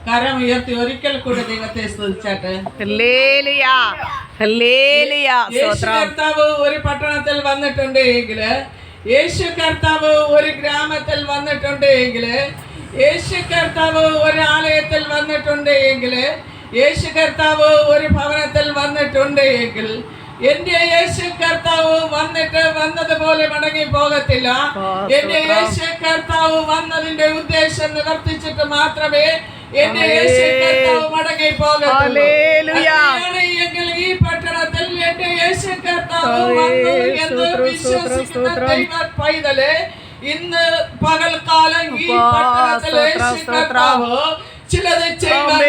കരം ഉയർത്തി ഒരിക്കൽ കൂടെ ദൈവത്തെ സ്തുതിച്ചാട്ട്. കർത്താവ് ഒരു പട്ടണത്തിൽ വന്നിട്ടുണ്ട് എങ്കില്, യേശു കർത്താവ് ഒരു ഗ്രാമത്തിൽ വന്നിട്ടുണ്ട് എങ്കില്, യേശു കർത്താവ് ഒരു ആലയത്തിൽ വന്നിട്ടുണ്ട് എങ്കില്, യേശു കർത്താവ് ഒരു ഭവനത്തിൽ വന്നിട്ടുണ്ട് എങ്കിൽ, എന്റെ യേശു കർത്താവ് വന്നതുപോലെ മടങ്ങി പോകത്തില്ല. എന്റെ യേശു കർത്താവ് വന്നതിന്റെ ഉദ്ദേശം നിവർത്തിച്ചിട്ട് മാത്രമേ എന്റെ യേശു കർത്താവ് മടങ്ങി പോകത്തുള്ളൂ. ഈ പട്ടണത്തിൽ എന്റെ യേശു കർത്താവ് വന്നു എന്ന് വിശ്വസിക്കുന്ന ദൈവ പൈതല്, ഇന്ന് പകൽക്കാലം ഈ പട്ടണത്തിൽ യേശു കർത്താവ് ചിലത് ചെയ്യുവാൻ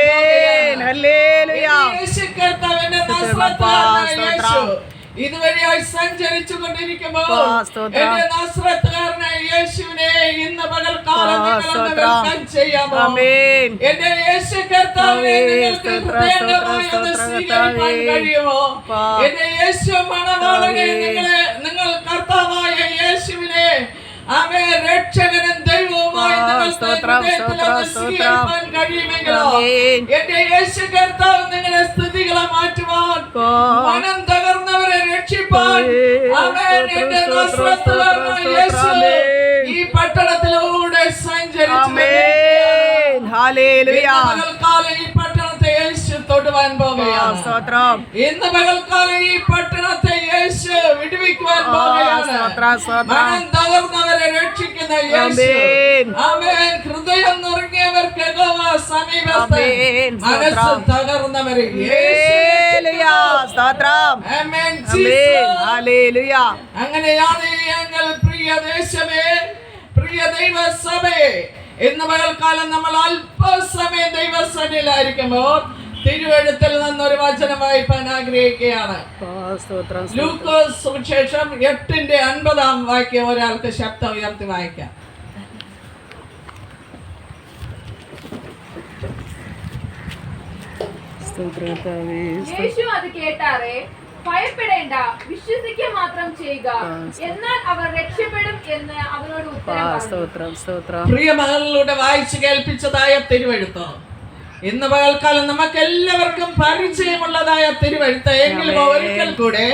ഇതുവഴിയായി സഞ്ചരിച്ചു കൊണ്ടിരിക്കുമ്പോൾ എന്റെ നസ്രത്തുകാരനായ യേശുവിനെ ഇന്ന് പകൽക്കാലം ചെയ്യാമോ? എന്റെ യേശു കർത്താവിനെ നിങ്ങൾക്ക് സ്വീകരിക്കാൻ കഴിയുമോ? എന്റെ യേശു മണവാളനെ നിങ്ങൾ കർത്താവായ യേശുവിനെ രക്ഷകനും ദൈവവുമായി സ്വീകരിക്കാൻ കഴിയുമെങ്കിലോ എന്റെ യേശു കർത്താവ് നിങ്ങളുടെ സ്ഥിതികളെ മാറ്റുവാൻ, മനം തകർന്നവരെ രക്ഷിപ്പാൻ ഈ പട്ടണത്തിലൂടെ സഞ്ചരിച്ചു. ഈ പട്ടണത്തെ യേശു തൊടുവാൻ പോകുകയാണ്. ഇന്ന് പകൽക്കാലം ഈ പട്ടണത്തെ യേശു വിടുവിക്കുവാൻ പോകുകയാണ്. മനം തകർന്നവരെ രക്ഷിക്കുന്ന യേശു. ആമേൻ. ഹൃദയം നുറുങ്ങിയവർക്ക് സമീപസ്ഥൻ, മനസ്സ് തകർന്നവരെ അങ്ങനെയാണ് ഞങ്ങൾ പ്രിയ ദേശമേ, പ്രിയ ദൈവസഭയെ, ഇന്ന് പകൽക്കാലം നമ്മൾ അല്പസമയം ദൈവസഭയിലായിരിക്കുമ്പോൾ തിരുവെഴുത്തിൽ നിന്നൊരു വചനം വായിപ്പാൻ ആഗ്രഹിക്കുകയാണ്. ലൂക്കോസ് സുവിശേഷം 8:50 വാക്യം ഒരാൾക്ക് ശബ്ദം ഉയർത്തി വായിക്കാം. യേശു അത് കേട്ടാറെ, ഭയപ്പെടേണ്ട, വിശ്വസിക്കുക മാത്രം ചെയ്യുക, എന്നാൽ അവർ രക്ഷപ്പെടും എന്ന് അവനോട് ഉത്തരം. പ്രിയ മകളിലൂടെ വായിച്ചു കേൾപ്പിച്ചതായ തിരുവെഴുത്ത് ഇന്ന് പകൽക്കാലം നമുക്ക് എല്ലാവർക്കും പരിചയമുള്ളതായ തിരുവെഴുത്ത്. എങ്കിലും ഒരിക്കൽ കൂടെ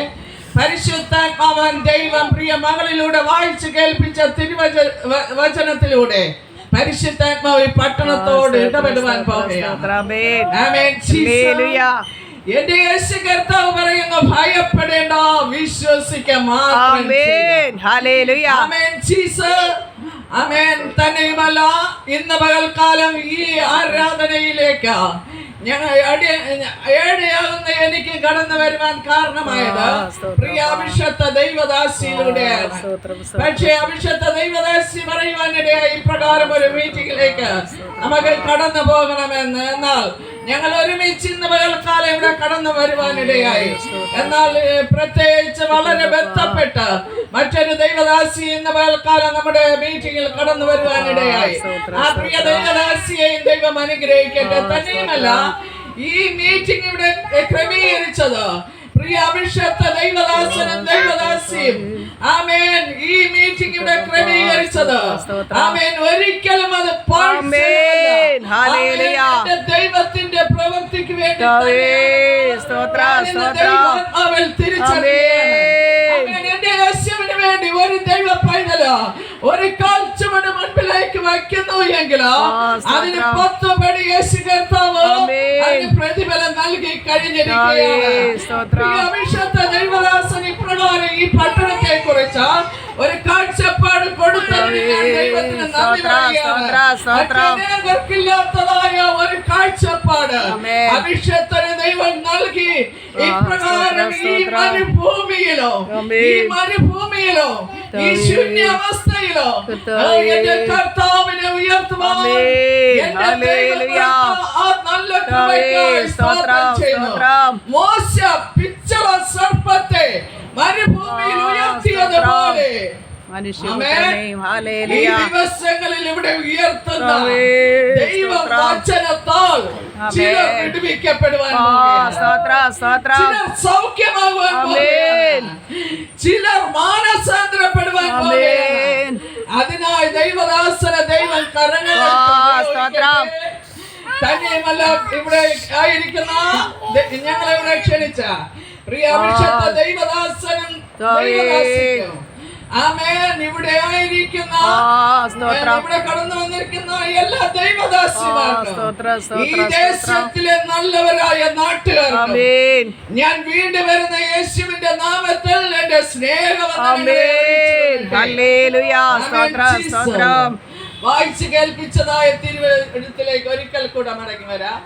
പരിശുദ്ധാത്മാവൻ ദൈവം പ്രിയ മകളിലൂടെ വായിച്ചു കേൾപ്പിച്ച തിരുവചനത്തിലൂടെ പരിശുദ്ധാത്മാവ് ഈ പട്ടണത്തോട് ഇടപെടുവാൻ പോകുകയാണ്. എന്റെ യേശു കർത്താവ് പറയുന്നു, ഭയപ്പെടേണ്ട, വിശ്വസിക്കാം മാത്രം. തന്നെയുമല്ല, ഇന്ന് പകൽക്കാലം ഈ ആരാധനയിലേക്ക് ഏഴയാകുന്ന എനിക്ക് കടന്നു വരുവാൻ കാരണമായത് പ്രിയ അഭിഷക്ത ദൈവദാസിയിലൂടെയാണ്. പക്ഷേ അഭിഷക്ത ദൈവദാസി പറയുവാനിടയായി ഇപ്രകാരം ഒരു മീറ്റിംഗിലേക്ക് നമുക്ക് കടന്നു പോകണമെന്ന്. എന്നാൽ ഞങ്ങൾ ഒരുമിച്ച് ഇന്ന് പകൽക്കാലം ഇവിടെ കടന്നു വരുവാനിടയായി. എന്നാൽ പ്രത്യേകിച്ച് വളരെ ബന്ധപ്പെട്ട് മറ്റൊരു ദൈവദാസി ഇന്ന് പകൽക്കാലം നമ്മുടെ മീറ്റിംഗിൽ കടന്നു വരുവാനിടയായി. ആ പ്രിയ ദൈവദാസിയെയും ദൈവം അനുഗ്രഹിക്കട്ടെ. തന്നെയുമല്ല, ഈ മീറ്റിംഗ് ഇവിടെ ക്രമീകരിച്ചത് പ്രിയ അഭിഷക്ത ദൈവദാസനും ദൈവദാസിയും. ആമേൻ. ഈ മീറ്റിംഗ് ഇവിടെ ക്രമീകരിച്ചത് ആമേൻ ഒരിക്കലും അത് ദൈവത്തിന്റെ പ്രവൃത്തിക്ക് വേണ്ടി അവൻ തിരിച്ചറിയുകയാണ്. എന്റെ യേശുവിന് വേണ്ടി ഒരു ദൈവ പൈതല് ഒരു കാൽച്ചുവട് മുൻപിലേക്ക് വയ്ക്കുന്നു എങ്കിലോ അതിന് 10 പടി യേശു കർത്താവ് അതിന് പ്രതിഫലം നൽകി കഴിഞ്ഞിരിക്കുകയാണ്. അഭിഷക്ത ദൈവദാസൻ ഇപ്രകാരം ഈ പട്ടണത്തെ കുറിച്ച് ഒരു കാഴ്ചപ്പാട് കൊടുത്തതിന് ദൈവത്തിന് നന്ദി പറയുകയാണില്ലാത്തതായ ഒരു കാഴ്ചപ്പാട് അഭിഷേകത്തിന് ദൈവം നൽകി. ഇപ്രകാരം ഈ മരുഭൂമിയിലോ ഈ ശൂന്യാവസ്ഥയിലോ എന്റെ കർത്താവിനെ ഉയർത്തുവാൻ നല്ല മോശ പിച്ചള സർപ്പത്തെ മരുഭൂമിയിൽ ഉയർത്തിയതുപോലെ ദിവസങ്ങളിൽ ഇവിടെ ഉയർത്തുന്ന ദൈവവചനത്താൽ ചിലർ വിടുവിക്കപ്പെടുവാൻ, ചിലർ സൗഖ്യമാകുവാൻ, ചിലർ മാനസാന്തരപ്പെടുവാൻ. അതിനായി ദൈവദാസന ദൈവം കരങ്ങൾ തന്നെയുമല്ല ഇവിടെ ആയിരിക്കുന്ന ഞങ്ങളെ ഇവിടെ ക്ഷണിച്ച പ്രിയ അഭിഷേക ദൈവദാസനും ദൈവദാസിക്കും ആമേൻ. ഇവിടെ ആയിരിക്കുന്ന ഇവിടെ കടന്നു വന്നിരിക്കുന്ന എല്ലാ ദൈവദാസിമാർക്കും ഈ ദേശത്തിലെ നല്ലവരായ നാട്ടുകാർക്കും ഞാൻ വീണ്ടും വരുന്ന യേശുവിന്റെ നാമത്തിൽ എന്റെ സ്നേഹം വായിച്ചു കേൾപ്പിച്ചതായ തിരുവെഴുത്തിലേക്ക് ഒരിക്കൽ കൂടെ മടങ്ങി വരാം.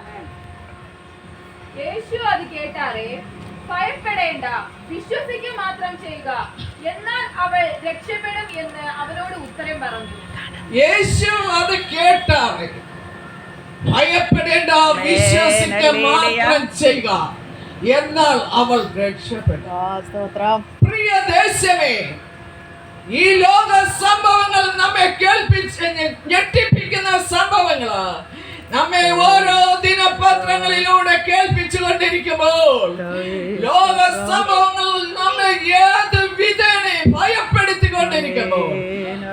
യേശു അത് കേട്ടാറേ, ഭയപ്പെടേണ്ട, വിശ്വസിക്കുക മാത്രം ചെയ്യുക, എന്നാൽ അവൾ രക്ഷപ്പെടും എന്ന് അവനോട് ഉത്തരം പറഞ്ഞു. യേശു അത് കേട്ടാറേ, ഭയപ്പെടേണ്ട, വിശ്വസിക്കുക മാത്രം ചെയ്യുക, എന്നാൽ അവൾ രക്ഷപ്പെടും. പ്രിയ ദേശമേ, ഈ ലോക സംഭവങ്ങൾ നമ്മെ കേൾപ്പിച്ച് ഞെട്ടിപ്പിക്കുന്ന സംഭവങ്ങള് നമ്മെ ഓരോ ദിനപത്രങ്ങളിലൂടെ കേൾപ്പിച്ചു കൊണ്ടിരിക്കുമ്പോൾ ലോക സംഭവങ്ങൾ നമ്മെ ഏത് വിധേന ഭയപ്പെടുത്തിക്കൊണ്ടിരിക്കുമ്പോൾ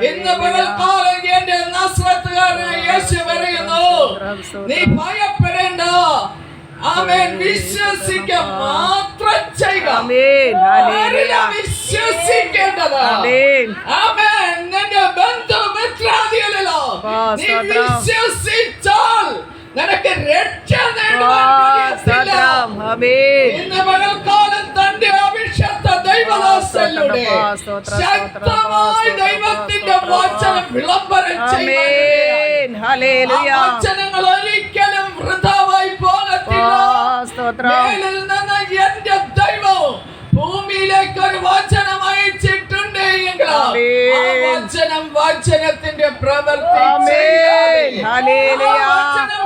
ഇന്ന് പകൽക്കാലം എന്റെ നസ്രത്തുകാരനായ യേശു പറയുന്നു, നീ ഭയപ്പെടേണ്ട, ആമേൻ, വിശ്വസിക്ക മാത്രം ചെയ്യുക. വിശ്വസിക്കേണ്ടത് ആമേൻ. നിന്റെ ബന്ധുമിത്രാദികളിലോ നീ വിശ്വസിച്ചാൽ നിനക്ക് രക്ഷ ഇന്ന് പകൽക്കാലം തന്റെ അഭിഷേക ദൈവദാസനിലൂടെ ശക്തമായി ദൈവത്തിന്റെ വചനം വിളംബരം ചെയ്യുക. വചനങ്ങൾ ഒരിക്കലും വൃഥാവായി പോകത്തില്ല. മേലിൽ നിന്ന് എന്റെ ദൈവം ഭൂമിയിലേക്ക് ഒരു വചനം അയച്ചിട്ടുണ്ട് എങ്കിൽ ആ വചനം വചനത്തിന്റെ പ്രവൃത്തി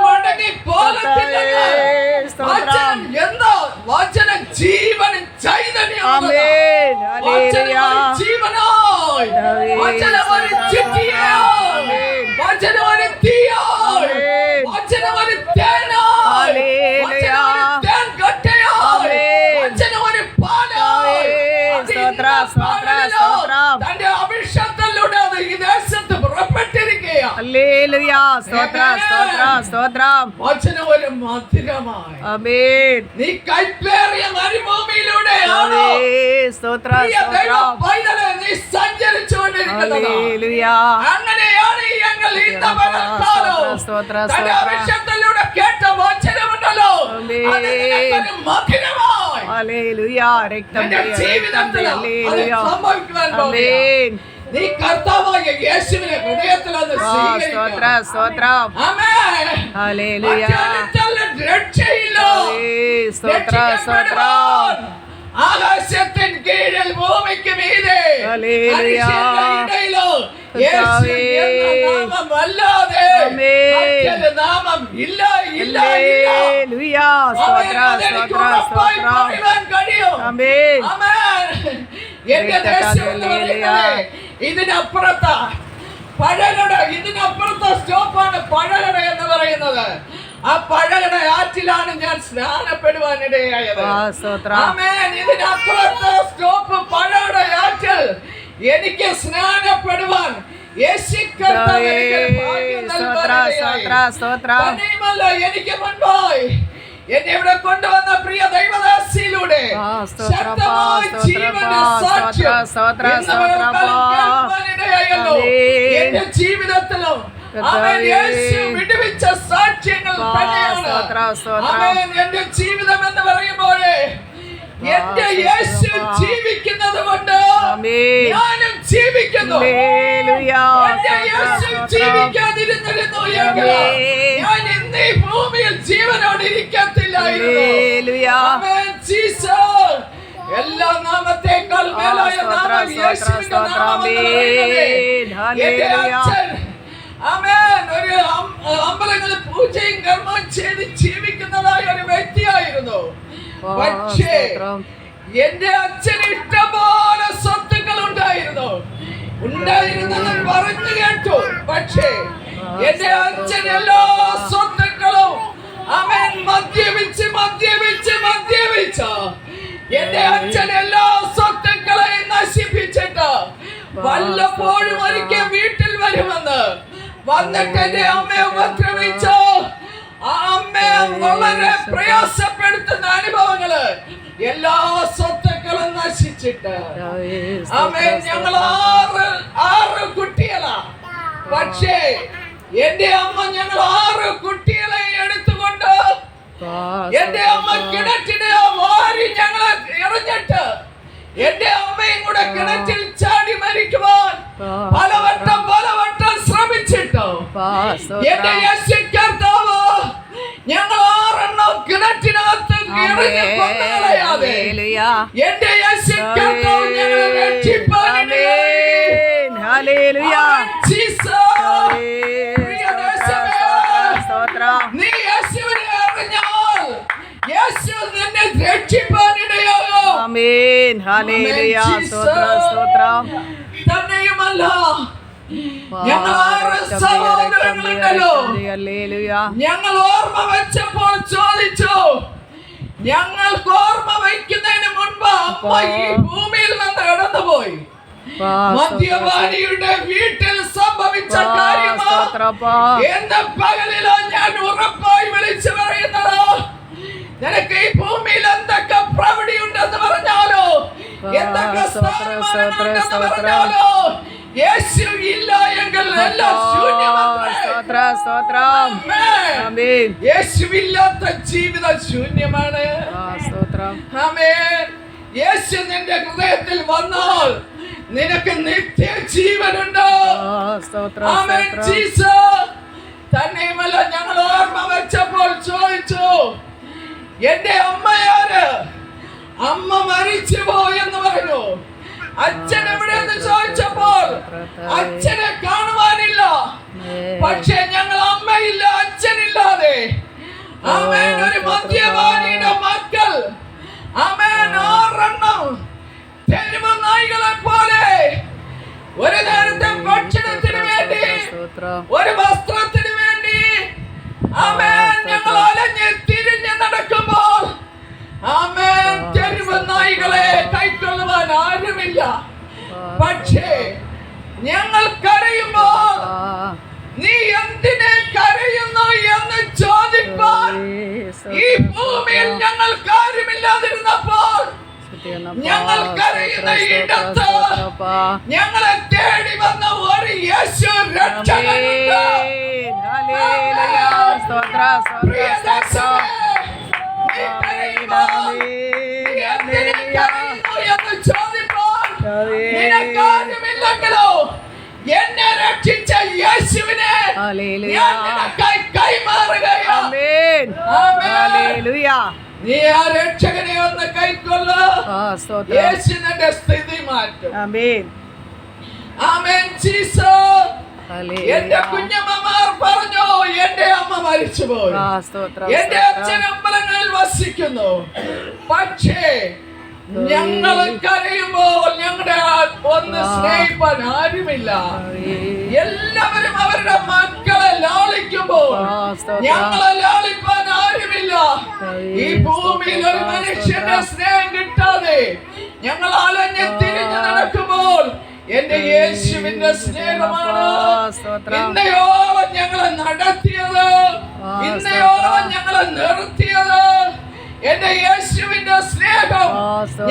മടങ്ങി പോകത്തില്ല. വചനം എന്താ? വചനം ജീവനും ചൈതന്യമാണ്. ജീവനായി വചനം ഒരു ചിട്ടിയായി, വചനം ഒരു തീയായി, വചനം ഒരു തേനായി, വചനം ഒരു തേൻ കട്ടയായി, വചനം ഒരു പാലായി. തന്റെ അഭിഷേകത്തിലൂടെ അത് ഈ ദേശത്ത് പുറപ്പെട്ടിരിക്കുകയാണ്. വചനം ഒരു മധുരമായി. നീ കൈപ്പേറിയ മരുഭൂമിയിലൂടെയാണ് നീ സഞ്ചരിച്ചുകൊണ്ടിരിക്കുന്നത്. അങ്ങനെയാണ് ഞങ്ങൾ ഇന്ന് തന്റെ അഭിഷേകത്തിലൂടെ കേട്ട വചനമുണ്ടല്ലോ, സംഭവിക്കുവാൻ പോകുകയാണ്. നീ കർത്താവായ യേശുവിനെ ഹൃദയത്തിൽ രക്ഷയില്ല. ആകാശത്തിൻ കീഴിൽ ഭൂമിക്ക് മീതെ നാമമല്ലാതെ മറ്റൊരു നാമം ഇല്ല, ഇല്ല, ഇതിനപ്പുറത്താ പഴകട, ഇതിനപ്പുറത്തെ സ്റ്റോപ്പാണ് പഴകട എന്ന് പറയുന്നത്. ആ പഴകട ആറ്റിലാണ് ഞാൻ സ്നാനപ്പെടുവാനിടയായത്. ആമേൻ. ഇതിനപ്പുറത്തെ സ്റ്റോപ്പ് പഴകട ആറ്റിൽ എനിക്ക് സ്നാനപ്പെടുവാൻ എനിക്ക് മുൻപായി എന്നെ ഇവിടെ കൊണ്ടുവന്ന പ്രിയ ദൈവദാസിയിലൂടെ ശക്തമായ ജീവന്റെ സാക്ഷ്യം എന്റെ ജീവിതത്തിലും വിടുവിച്ച സാക്ഷ്യങ്ങൾ തന്നെയാണ്. എന്റെ ജീവിതം എന്ന് പറയുമ്പോഴേ എന്റെ യേശു ജീവിക്കുന്നത് കൊണ്ട് ഞാനും ജീവിക്കുന്നു. എന്റെ യേശു ജീവിക്കാതിരുന്നിരുന്നു എങ്കിൽ ഞാൻ ഇന്ന് ഈ ഭൂമിയിൽ ജീവനോട് ഇരിക്കത്തില്ലായിരുന്നു. എല്ലാ നാമത്തേക്കാൾ മേലായ നാമം യേശുവിന്റെ നാമം. ആമേൻ. ഒരു അമ്പലങ്ങളിൽ പൂജയും കർമ്മവും ചെയ്ത് ജീവിക്കുന്നതായ ഒരു വ്യക്തിയായിരുന്നു. പക്ഷേ എന്റെ അച്ഛന് ഇഷ്ടംപോലെ സ്വത്തുക്കൾ ഉണ്ടായിരുന്നെന്ന് പറഞ്ഞു കേട്ടു. പക്ഷേ എന്റെ അച്ഛൻ എല്ലാ സ്വത്തുക്കളും അവൻ മദ്യപിച്ച് എന്റെ അച്ഛൻ എല്ലാ സ്വത്തുക്കളെയും നശിപ്പിച്ചിട്ട് വല്ലപ്പോഴും ഒരിക്കൽ വീട്ടിൽ വരുമെന്ന് വന്നിട്ട് എന്റെ അമ്മയെ ഉപദ്രവിച്ചു. ആ പ്രയാസപ്പെടുത്തുന്ന അനുഭവങ്ങള്, എല്ലാ സ്വത്തുക്കളും നശിച്ചിട്ട് ആമേൻ. ഞങ്ങൾ ആറ് കുട്ടികളാ. പക്ഷേ എന്റെ അമ്മ ഞങ്ങൾ 6 കുട്ടികളെ എടുത്തുകൊണ്ട് എന്റെ അമ്മ കിണറ്റിന് വാരി ഞങ്ങളെ എറിഞ്ഞിട്ട് എന്റെ അമ്മയും കൂടെ കിണറ്റിൽ ചാടി മരിക്കുവാൻ പലവട്ടം ശ്രമിച്ചിട്ടോ എന്റെ യേശു കർത്താവ് ഞങ്ങൾ 6 കിണറ്റിനകത്ത് എറിഞ്ഞ് കൊന്നുകളയാതെ എന്റെ യേശു കർത്താവ് ഞങ്ങളെ രക്ഷിപ്പാനിടയായി. നീ യേശുവിനെ അറിഞ്ഞാൽ യേശു നിന്നെ രക്ഷിപ്പാനിടയാകും. തന്നെയുമല്ല ഞങ്ങൾ 6 സഹോദരങ്ങളുണ്ടല്ലോ. ഞങ്ങൾ ഓർമ്മ വെച്ചപ്പോൾ ചോദിച്ചു, ഞങ്ങൾക്ക് ഓർമ്മ വയ്ക്കുന്നതിന് മുൻപ് അമ്മ ഈ ഭൂമിയിൽ നിന്ന് കടന്നുപോയി. മദ്യപാനിയുടെ വീട്ടിൽ സംഭവിച്ച കാര്യമോ എന്ന പകലിലോ ഞാൻ ഉറപ്പായി വിളിച്ചു പറയുന്നത്, നിനക്ക് ഈ ഭൂമിയിൽ എന്തൊക്കെ പ്രവൃത്തിയുണ്ടെന്ന് പറഞ്ഞാലോ, എന്തൊക്കെ സ്ഥാനമാനങ്ങളുണ്ടെന്ന് പറഞ്ഞാലോ, യേശു ഇല്ല എങ്കിൽ എല്ലാം ശൂന്യമാണ്. യേശുവില്ലാത്ത ജീവിതം ശൂന്യമാണ്. ആമേൻ. യേശു നിന്റെ ഹൃദയത്തിൽ വന്നാൽ നിനക്ക് നിത്യ ജീവനുണ്ട്. ആമേൻ. ജീസസ്. തന്നെയുമല്ല ഞങ്ങൾ ഓർമ്മ വെച്ചപ്പോൾ ചോദിച്ചു, എന്റെ അമ്മയാര്? അമ്മ മരിച്ചു പോയെന്ന് പറഞ്ഞു. അച്ഛൻ എവിടെയെന്ന് ചോദിച്ചപ്പോൾ അച്ഛനെ കാണുവാനില്ല. പക്ഷെ ഞങ്ങൾ അമ്മയില്ല, അച്ഛനില്ലാതെ ആമേൻ ഒരു മദ്യപാനിയുടെ മക്കൾ ആമേൻ 6 തെരുവ് നായ്കളെ പോലെ ഒരു നേരത്തെ ഭക്ഷണത്തിന് വേണ്ടി, ഒരു വസ്ത്രത്തിന് വേണ്ടി ആമേൻ ഞങ്ങൾ അലഞ്ഞ് തിരിഞ്ഞ് നടക്കുമ്പോൾ ആമേൻ തെരുവ് നായ്കളെ കൈക്കൊള്ളുവാൻ ആരുമില്ല. പക്ഷേ ഞങ്ങൾ കരയുമ്പോൾ നീ എന്തിനെ കരയുന്നു എന്ന് ചോദിപ്പാൻ ഈ ഭൂമിയിൽ ഞങ്ങൾ കാര്യമില്ലാതിരുന്നപ്പോൾ ഞങ്ങൾ കരയുന്ന ഇടത്ത് ഞങ്ങളെ തേടി വന്ന ഒരു യേശു രക്ഷകനുണ്ട്. എന്ന് ചോദിപ്പാൻ നിനക്കാരുമില്ലെങ്കിലോ എന്നെ രക്ഷിച്ച യേശുവിനെ കൈമാറുകയാണ്. നീ ആ രക്ഷകനെ ഒന്ന് കൈക്കൊള്ള. യേശു നിന്റെ സ്ഥിതി മാറ്റും. ആമേൻ. ജീസസ്. എന്റെ കുഞ്ഞമ്മമാർ പറഞ്ഞു, എന്റെ അമ്മ മരിച്ചുപോയി, എന്റെ അച്ഛൻ അമ്പലങ്ങളിൽ വസിക്കുന്നു. പക്ഷേ ഞങ്ങൾ കരയുമ്പോൾ ഞങ്ങളുടെ ഒന്ന് സ്നേഹിപ്പാൻ ആരുമില്ല. എല്ലാവരും അവരുടെ മക്കളെ ലാളിക്കുമ്പോൾ ഞങ്ങളെ ലാളിപ്പാൻ ആരുമില്ല. ഈ ഭൂമിയിൽ ഒരു മനുഷ്യന്റെ സ്നേഹം കിട്ടാതെ ഞങ്ങൾ അലഞ്ഞ് തിരിഞ്ഞു നടക്കുമ്പോൾ എന്റെ യേശുവിന്റെ സ്നേഹമാണ് ഇന്നയോളം ഞങ്ങളെ നടത്തിയത്, ഇന്നയോളം ഞങ്ങളെ നിർത്തിയത്. എന്റെ യേശുവിന്റെ സ്നേഹം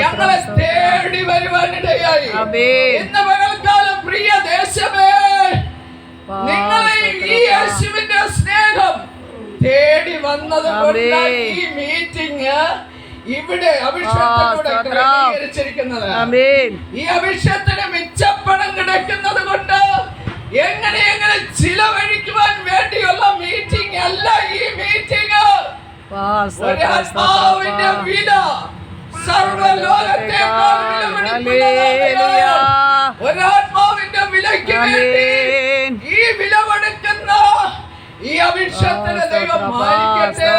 ഞങ്ങളെ തേടി വരുവാനിടയായി. ഇന്ന് പകൽക്കാലം പ്രിയ ദേശമേ, നിങ്ങളെ ഈ യേശുവിന്റെ സ്നേഹം തേടി വന്നത് കൊണ്ട് ഈ മീറ്റിംഗ് ഇവിടെ അഭിഷേകത്തിലൂടെ ക്രമീകരിച്ചിരിക്കുന്നത്. ഈ അഭിഷേകത്തിന് മിച്ചപ്പണം കിടക്കുന്നത് കൊണ്ട് എങ്ങനെ ചിലവഴിക്കുവാൻ വേണ്ടിയുള്ള മീറ്റിംഗ് അല്ല ഈ മീറ്റിംഗ്. ഒരാത്മാവിന്റെ വില സർവ്വലോകത്തേക്കാൾ ഒരാത്മാവിന്റെ വിലയ്ക്ക് വേണ്ടി ഈ വിലവെടുക്കുന്ന ഈ അഭിഷേകത്തിന് ദൈവം മാനിക്കട്ടെ.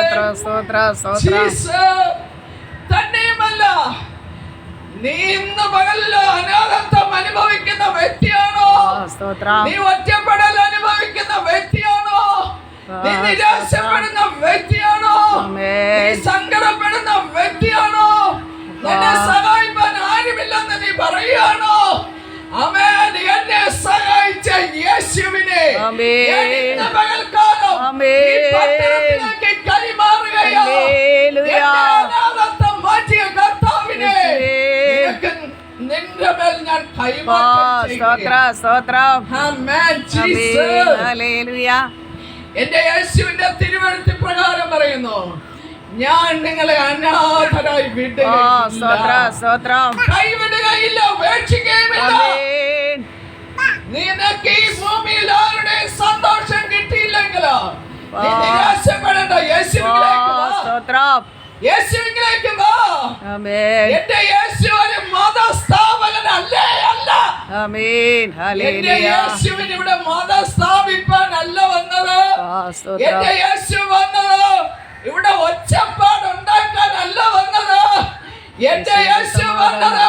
തന്നെയുമല്ല, നീ ഇന്ന് പകലില് അനാഥത്വം അനുഭവിക്കുന്ന വ്യക്തിയാണോ? നീ ഒറ്റപ്പെടൽ അനുഭവിക്കുന്ന വ്യക്തിയാണോ? നീ നിരാശപ്പെടുന്ന വ്യക്തിയാണോ? നീ സങ്കടപ്പെടുന്ന വ്യക്തിയാണോ? നിന്നെ സഹായിക്കാൻ ആരുമില്ലെന്ന് നീ പറയുകയാണോ? ആമേൻ. എന്നെ സഹായിച്ച യേശുവിനെ ഇന്ന് പകൽക്കാലം ഈ പട്ടണത്തിലേക്ക് കൈമാറുകയാണ്. കൈമാറ്റം സ്തോത്ര സ്തോത്രം ആമേൻ ആമേൻ ജീസസ്. ഹല്ലേലൂയ എന്റെ യേശുവിന്റെ തിരുവെഴുത്ത് പ്രകാരം പറയുന്നു, ഞാൻ നിങ്ങളെ അനാഥരായി സ്തോത്ര വിടുകയില്ല, സ്തോത്രം കൈവിടുകയില്ല, ഉപേക്ഷിക്കുകയുമില്ല. ആമേൻ നിനക്ക് ഈ ഭൂമിയിൽ ആരുടെ സന്തോഷം കിട്ടിയില്ലെങ്കിലോ നീ നിരാശപ്പെടേണ്ട. യേശുവിലേക്ക് വാ, സ്തോത്രം യേശുവിലേക്ക് വാ. ആമേൻ എന്റെ യേശു ഒരു മതസ്ഥാപകനല്ലേ അല്ല. ആമേൻ എന്റെ ഹല്ലേലൂയ യേശുവിന് ഇവിടെ മതം സ്ഥാപിപ്പാനല്ല വന്നത്. സ്തോത്രം എന്റെ യേശു വന്നത് ഇവിടെ ഒച്ചപ്പാട് ഉണ്ടാക്കാനല്ല വന്നത്. എന്റെ യേശു വന്നത്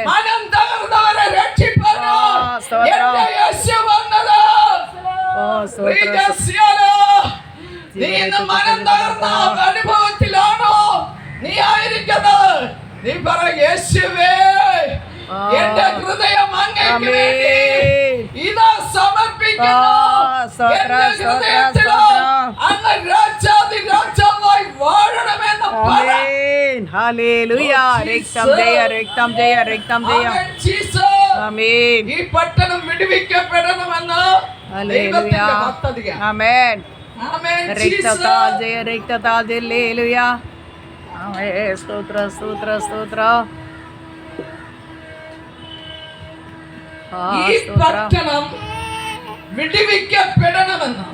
മനം തകർന്നവരെ രക്ഷിപ്പാനോ. എന്റെ യേശു വന്നത് പ്രിയദർശിയാലോ. നീ ഇന്ന് മനം തകർന്ന അനുഭവത്തിലാണോ നീ ആയിരിക്കുന്നത്? നീ പറ, യേശുവേ എന്റെ ഹൃദയം അങ്ങേക്ക് വേണ്ടി ഇതാ സമർപ്പിക്കുന്നു. എന്റെ ഹൃദയത്തിലോ അങ്ങ് രാജാവായി വാഴണമെന്ന് പറ. ആമേൻ ഹല്ലേലൂയ രക്തം ജയ രക്തം ജയ രക്തം ജയ ആമേൻ ജീസസ്. ആമേൻ ഈ പട്ടണം വിടുവിക്കപ്പെടണമെന്ന് ദൈവത്തിന്റെ പദ്ധതിയാണ്. ആമേൻ ആമേൻ രക്തത്താൽ ജീസസ്. ജയ രക്തത്താൽ ജയ ഹല്ലേലൂയ ആമേൻ സ്തോത്ര സ്തോത്ര സ്തോത്ര ഈ പട്ടണം വിടുവിക്കപ്പെടണമെന്ന്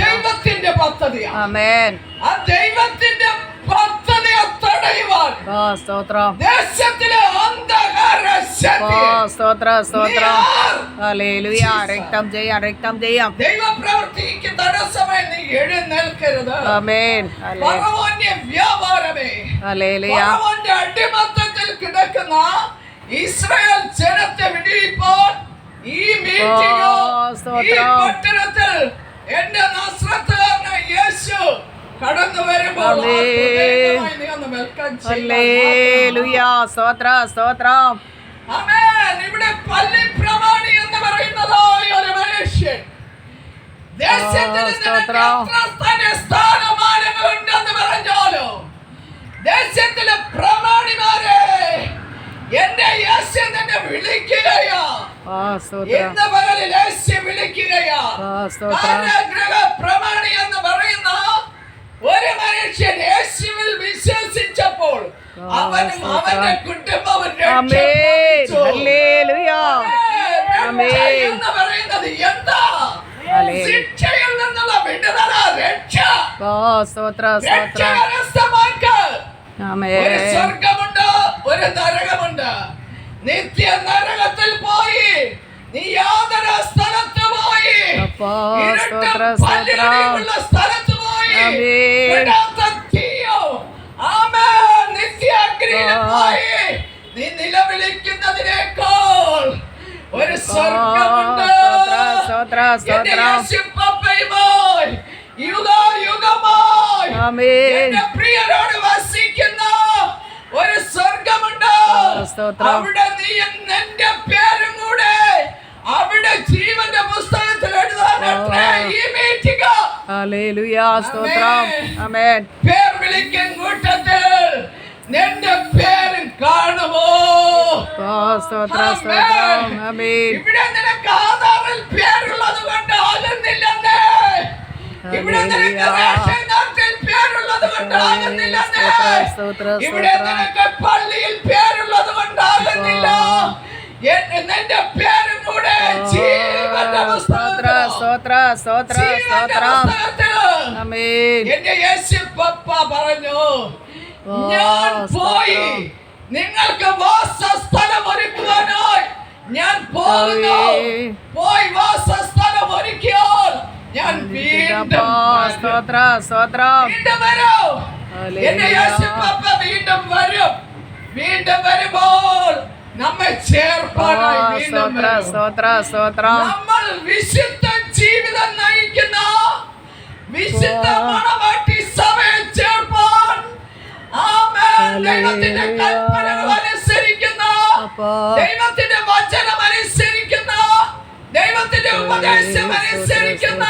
ദൈവത്തിന്റെ പദ്ധതിയാണ്. ആമേൻ ആ ദൈവത്തിന്റെ പദ്ധതിയെ തടയുവാൻ സ്തോത്രം ദേശത്തിലെ അന്ധകാര ശക്തി സ്തോത്ര സ്തോത്രം ഹല്ലേലൂയ രക്തം ജയ രക്തം ജയം ദൈവപ്രവൃത്തിക്ക് തടസ്സമായി നീ എഴുന്നേൽക്കരുത്. ആമേൻ ഫറവോന്റെ വ്യാപാരമേ, ഹല്ലേലൂയ ഫറവോന്റെ അടിമത്തത്തിൽ കിടക്കുന്ന ഇസ്രായേൽ ജനത്തെ വിടുവിപ്പാൻ ഈ മീറ്റിംഗോ ഈ പട്ടണത്തിൽ എന്റെ നസ്രത്തുകാരനായ യേശു കടന്നു വരുമ്പോൾ ആ ഹൃദയവുമായി നീ ഒന്ന് വെൽക്കം ചെയ്യുക. ഹല്ലേലൂയ സ്തോത്ര സ്തോത്രം ആമേൻ. ഇവിടെ പള്ളി പ്രമാണി എന്ന് പറയുന്നതായ ഒരു മനുഷ്യൻ ദേശത്തിൽ നിനക്ക് എത്ര സ്ഥാനമാനങ്ങളുണ്ടെന്ന് പറഞ്ഞാലോ ദേശത്തിലെ പ്രമാണിമാരെ എന്റെ യേശു തന്നെ വിളിക്കുകയാ. ഇന്ന് പകലിൽ യേശു വിളിക്കുകയാ. അനുഗ്രഹ പ്രമാണി എന്ന് പറയുന്ന ഒരു മനുഷ്യൻ യേശുവിൽ വിശ്വസിച്ചപ്പോൾ അവനും അവന്റെ കുടുംബവും രക്ഷപ്പെട്ടു. ഹല്ലേലൂയ രക്ഷ എന്ന് പറയുന്നത് എന്താ? ശിക്ഷയിൽ നിന്നുള്ള വിടുതല, രക്ഷ. സ്തോത്ര രക്ഷ സ്തോത്രം കരസ്ഥമാക്ക്. ആമേൻ ഒരു സ്വർഗമുണ്ട്, ഒരു നരകമുണ്ട്. നിത്യ നരകത്തിൽ പോയി നീ യാതന സ്ഥലത്ത് പോയി, ഇരുട്ടും പല്ലിടിയുമുള്ള സ്ഥലത്ത് പോയി, വിടാത്ത തീയോ, ആമേൻ, നിത്യ അഗ്നിയിൽ പോയി നീ നിലവിളിക്കുന്നതിനേക്കാൾ ഒരു സ്വർഗമുണ്ട്. എന്റെ യേശു പപ്പയുമായി യുഗയുഗമായി എന്റെ പ്രിയരോട് വസിക്കുന്ന ഒരു സ്വർഗമുണ്ട്. അവിടെ നീ എന്റെ പേരും കൂടെ അവിടെ ജീവന്റെ പുസ്തകത്തിൽ എഴുതാനത്രേ ഈ മീറ്റിംഗ്. ഹല്ലേലൂയ സ്തോത്രം ആമേൻ പേർ വിളിക്കും കൂട്ടത്തിൽ നിന്റെ പേരും കാണുമോ? സ്തോത്ര സ്തോത്രം ആമേൻ ഇവിടെ നിനക്ക് ആധാറിൽ പേരുള്ളത് കൊണ്ട് ആകുന്നില്ലെന്നേ. ഇവിടെ നിനക്ക് റേഷൻ കാർഡിൽ പേരുള്ളത് കൊണ്ട് ആകുന്നില്ലെന്നേ. ഇവിടെ നിനക്ക് പള്ളിയിൽ പേരുള്ളത് കൊണ്ടാകുന്നില്ല. നിന്റെ പേരും കൂടെ ജീവന്റെ പുസ്തകത്തിൽ. എന്റെ യേശു പപ്പ പറഞ്ഞു, ഞാൻ പോയി നിങ്ങൾക്ക് വാസസ്ഥലം ഒരുക്കുവാനായി ഞാൻ പോകുന്നു. പോയി വാസസ്ഥലം ഒരുക്കിയാൽ ഞാൻ വീണ്ടും വരും. എന്റെ യേശു പപ്പ വീണ്ടും വരും. വീണ്ടും വരുമ്പോൾ നമ്മെ ചേർപ്പാനായി വീണ്ടും വരും. നമ്മൾ വിശുദ്ധ ജീവിതം നയിക്കുന്ന വിശുദ്ധ മണവാട്ടി സഭയെ ചേർപ്പാൻ ദൈവത്തിന്റെ കൽപ്പനകൾ അനുസരിക്കുന്ന, ദൈവത്തിന്റെ വചനം അനുസരിക്കുന്ന, ദൈവത്തിന്റെ ഉപദേശം അനുസരിക്കുന്ന,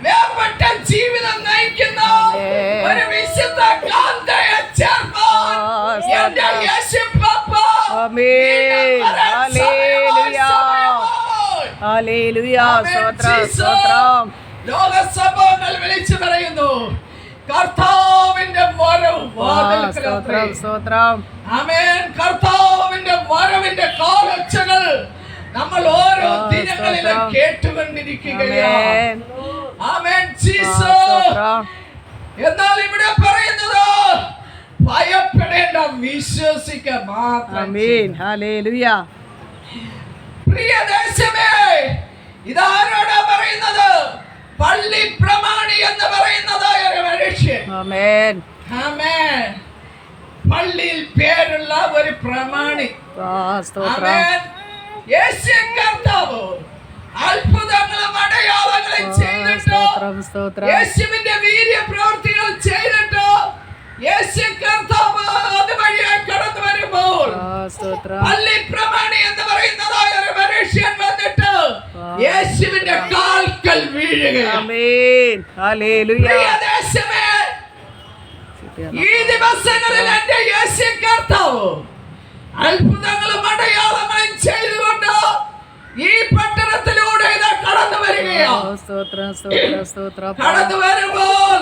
വേർപെട്ട ജീവിതം നയിക്കുന്ന ഒരു വിശുദ്ധ കാന്തയെ ചേർപ്പാൻ എന്റെ യേശു പപ്പ ഹല്ലേലൂയ. ആമേൻ. സ്തോത്രം ജീസസ്. സ്തോത്രം. ലോക സംഭവങ്ങൾ വിളിച്ചു പറയുന്നു കർത്താവിന്റെ വരവ് വാതിൽക്കലത്രേ. സ്തോത്രം സ്തോത്രം. ആമേൻ. കർത്താവിന്റെ വരവിന്റെ കാലൊച്ചകൾ നമ്മൾ ഓരോ ദിനങ്ങളിലും സ്തോത്രം. കേട്ടുകൊണ്ടിരിക്കുകയാണ്. ആമേൻ. ആമേൻ. ജീസസ്. സ്തോത്രം. എന്നാൽ ഇവിടെ പറയുന്നത് ഭയപ്പെടേണ്ട, വിശ്വസിക്ക മാത്രം. ആമേൻ. ഹല്ലേലൂയ. പ്രിയ ദേശമേ, ഇതാരോടാ പറയുന്നത്? പള്ളി പ്രമാണി എന്ന് പറയുന്നതായ ഒരു മനുഷ്യൻ. ആമേൻ. ആമേൻ. പള്ളിയിൽ പേരുള്ള ഒരു പ്രമാണി. സ്തോത്രം. ആമേൻ. യേശു കർത്താവ് അത്ഭുതങ്ങളും അടയാളങ്ങളും ചെയ്തിട്ടോ, സ്തോത്രം സ്തോത്രം. യേശുവിന്റെ വീര്യ പ്രവൃത്തികൾ ചെയ്തിട്ടോ, യേശു കർത്താവ് അതുവഴിയായി കടന്നു വരുമ്പോൾ സ്തോത്രം. പള്ളി പ്രമാണി എന്ന് പറയുന്നതായ ഒരു മനുഷ്യൻ വന്നിട്ട് യേശുവിന്റെ കാൽക്കൽ വീഴുകയാണ്. ആമേൻ. ഹല്ലേലൂയ. പ്രിയ ദേശമേ, ഈ ദിവസങ്ങളിൽ എന്റെ യേശു കർത്താവ് അത്ഭുതങ്ങളും അടയാളങ്ങളും ചെയ്തുകൊണ്ട് ഈ പട്ടണത്തിലൂടെ ഇതാ കടന്നു വരികയാണ്. സ്തോത്രം സ്തോത്രം സ്തോത്രം. കടന്നു വരുമ്പോൾ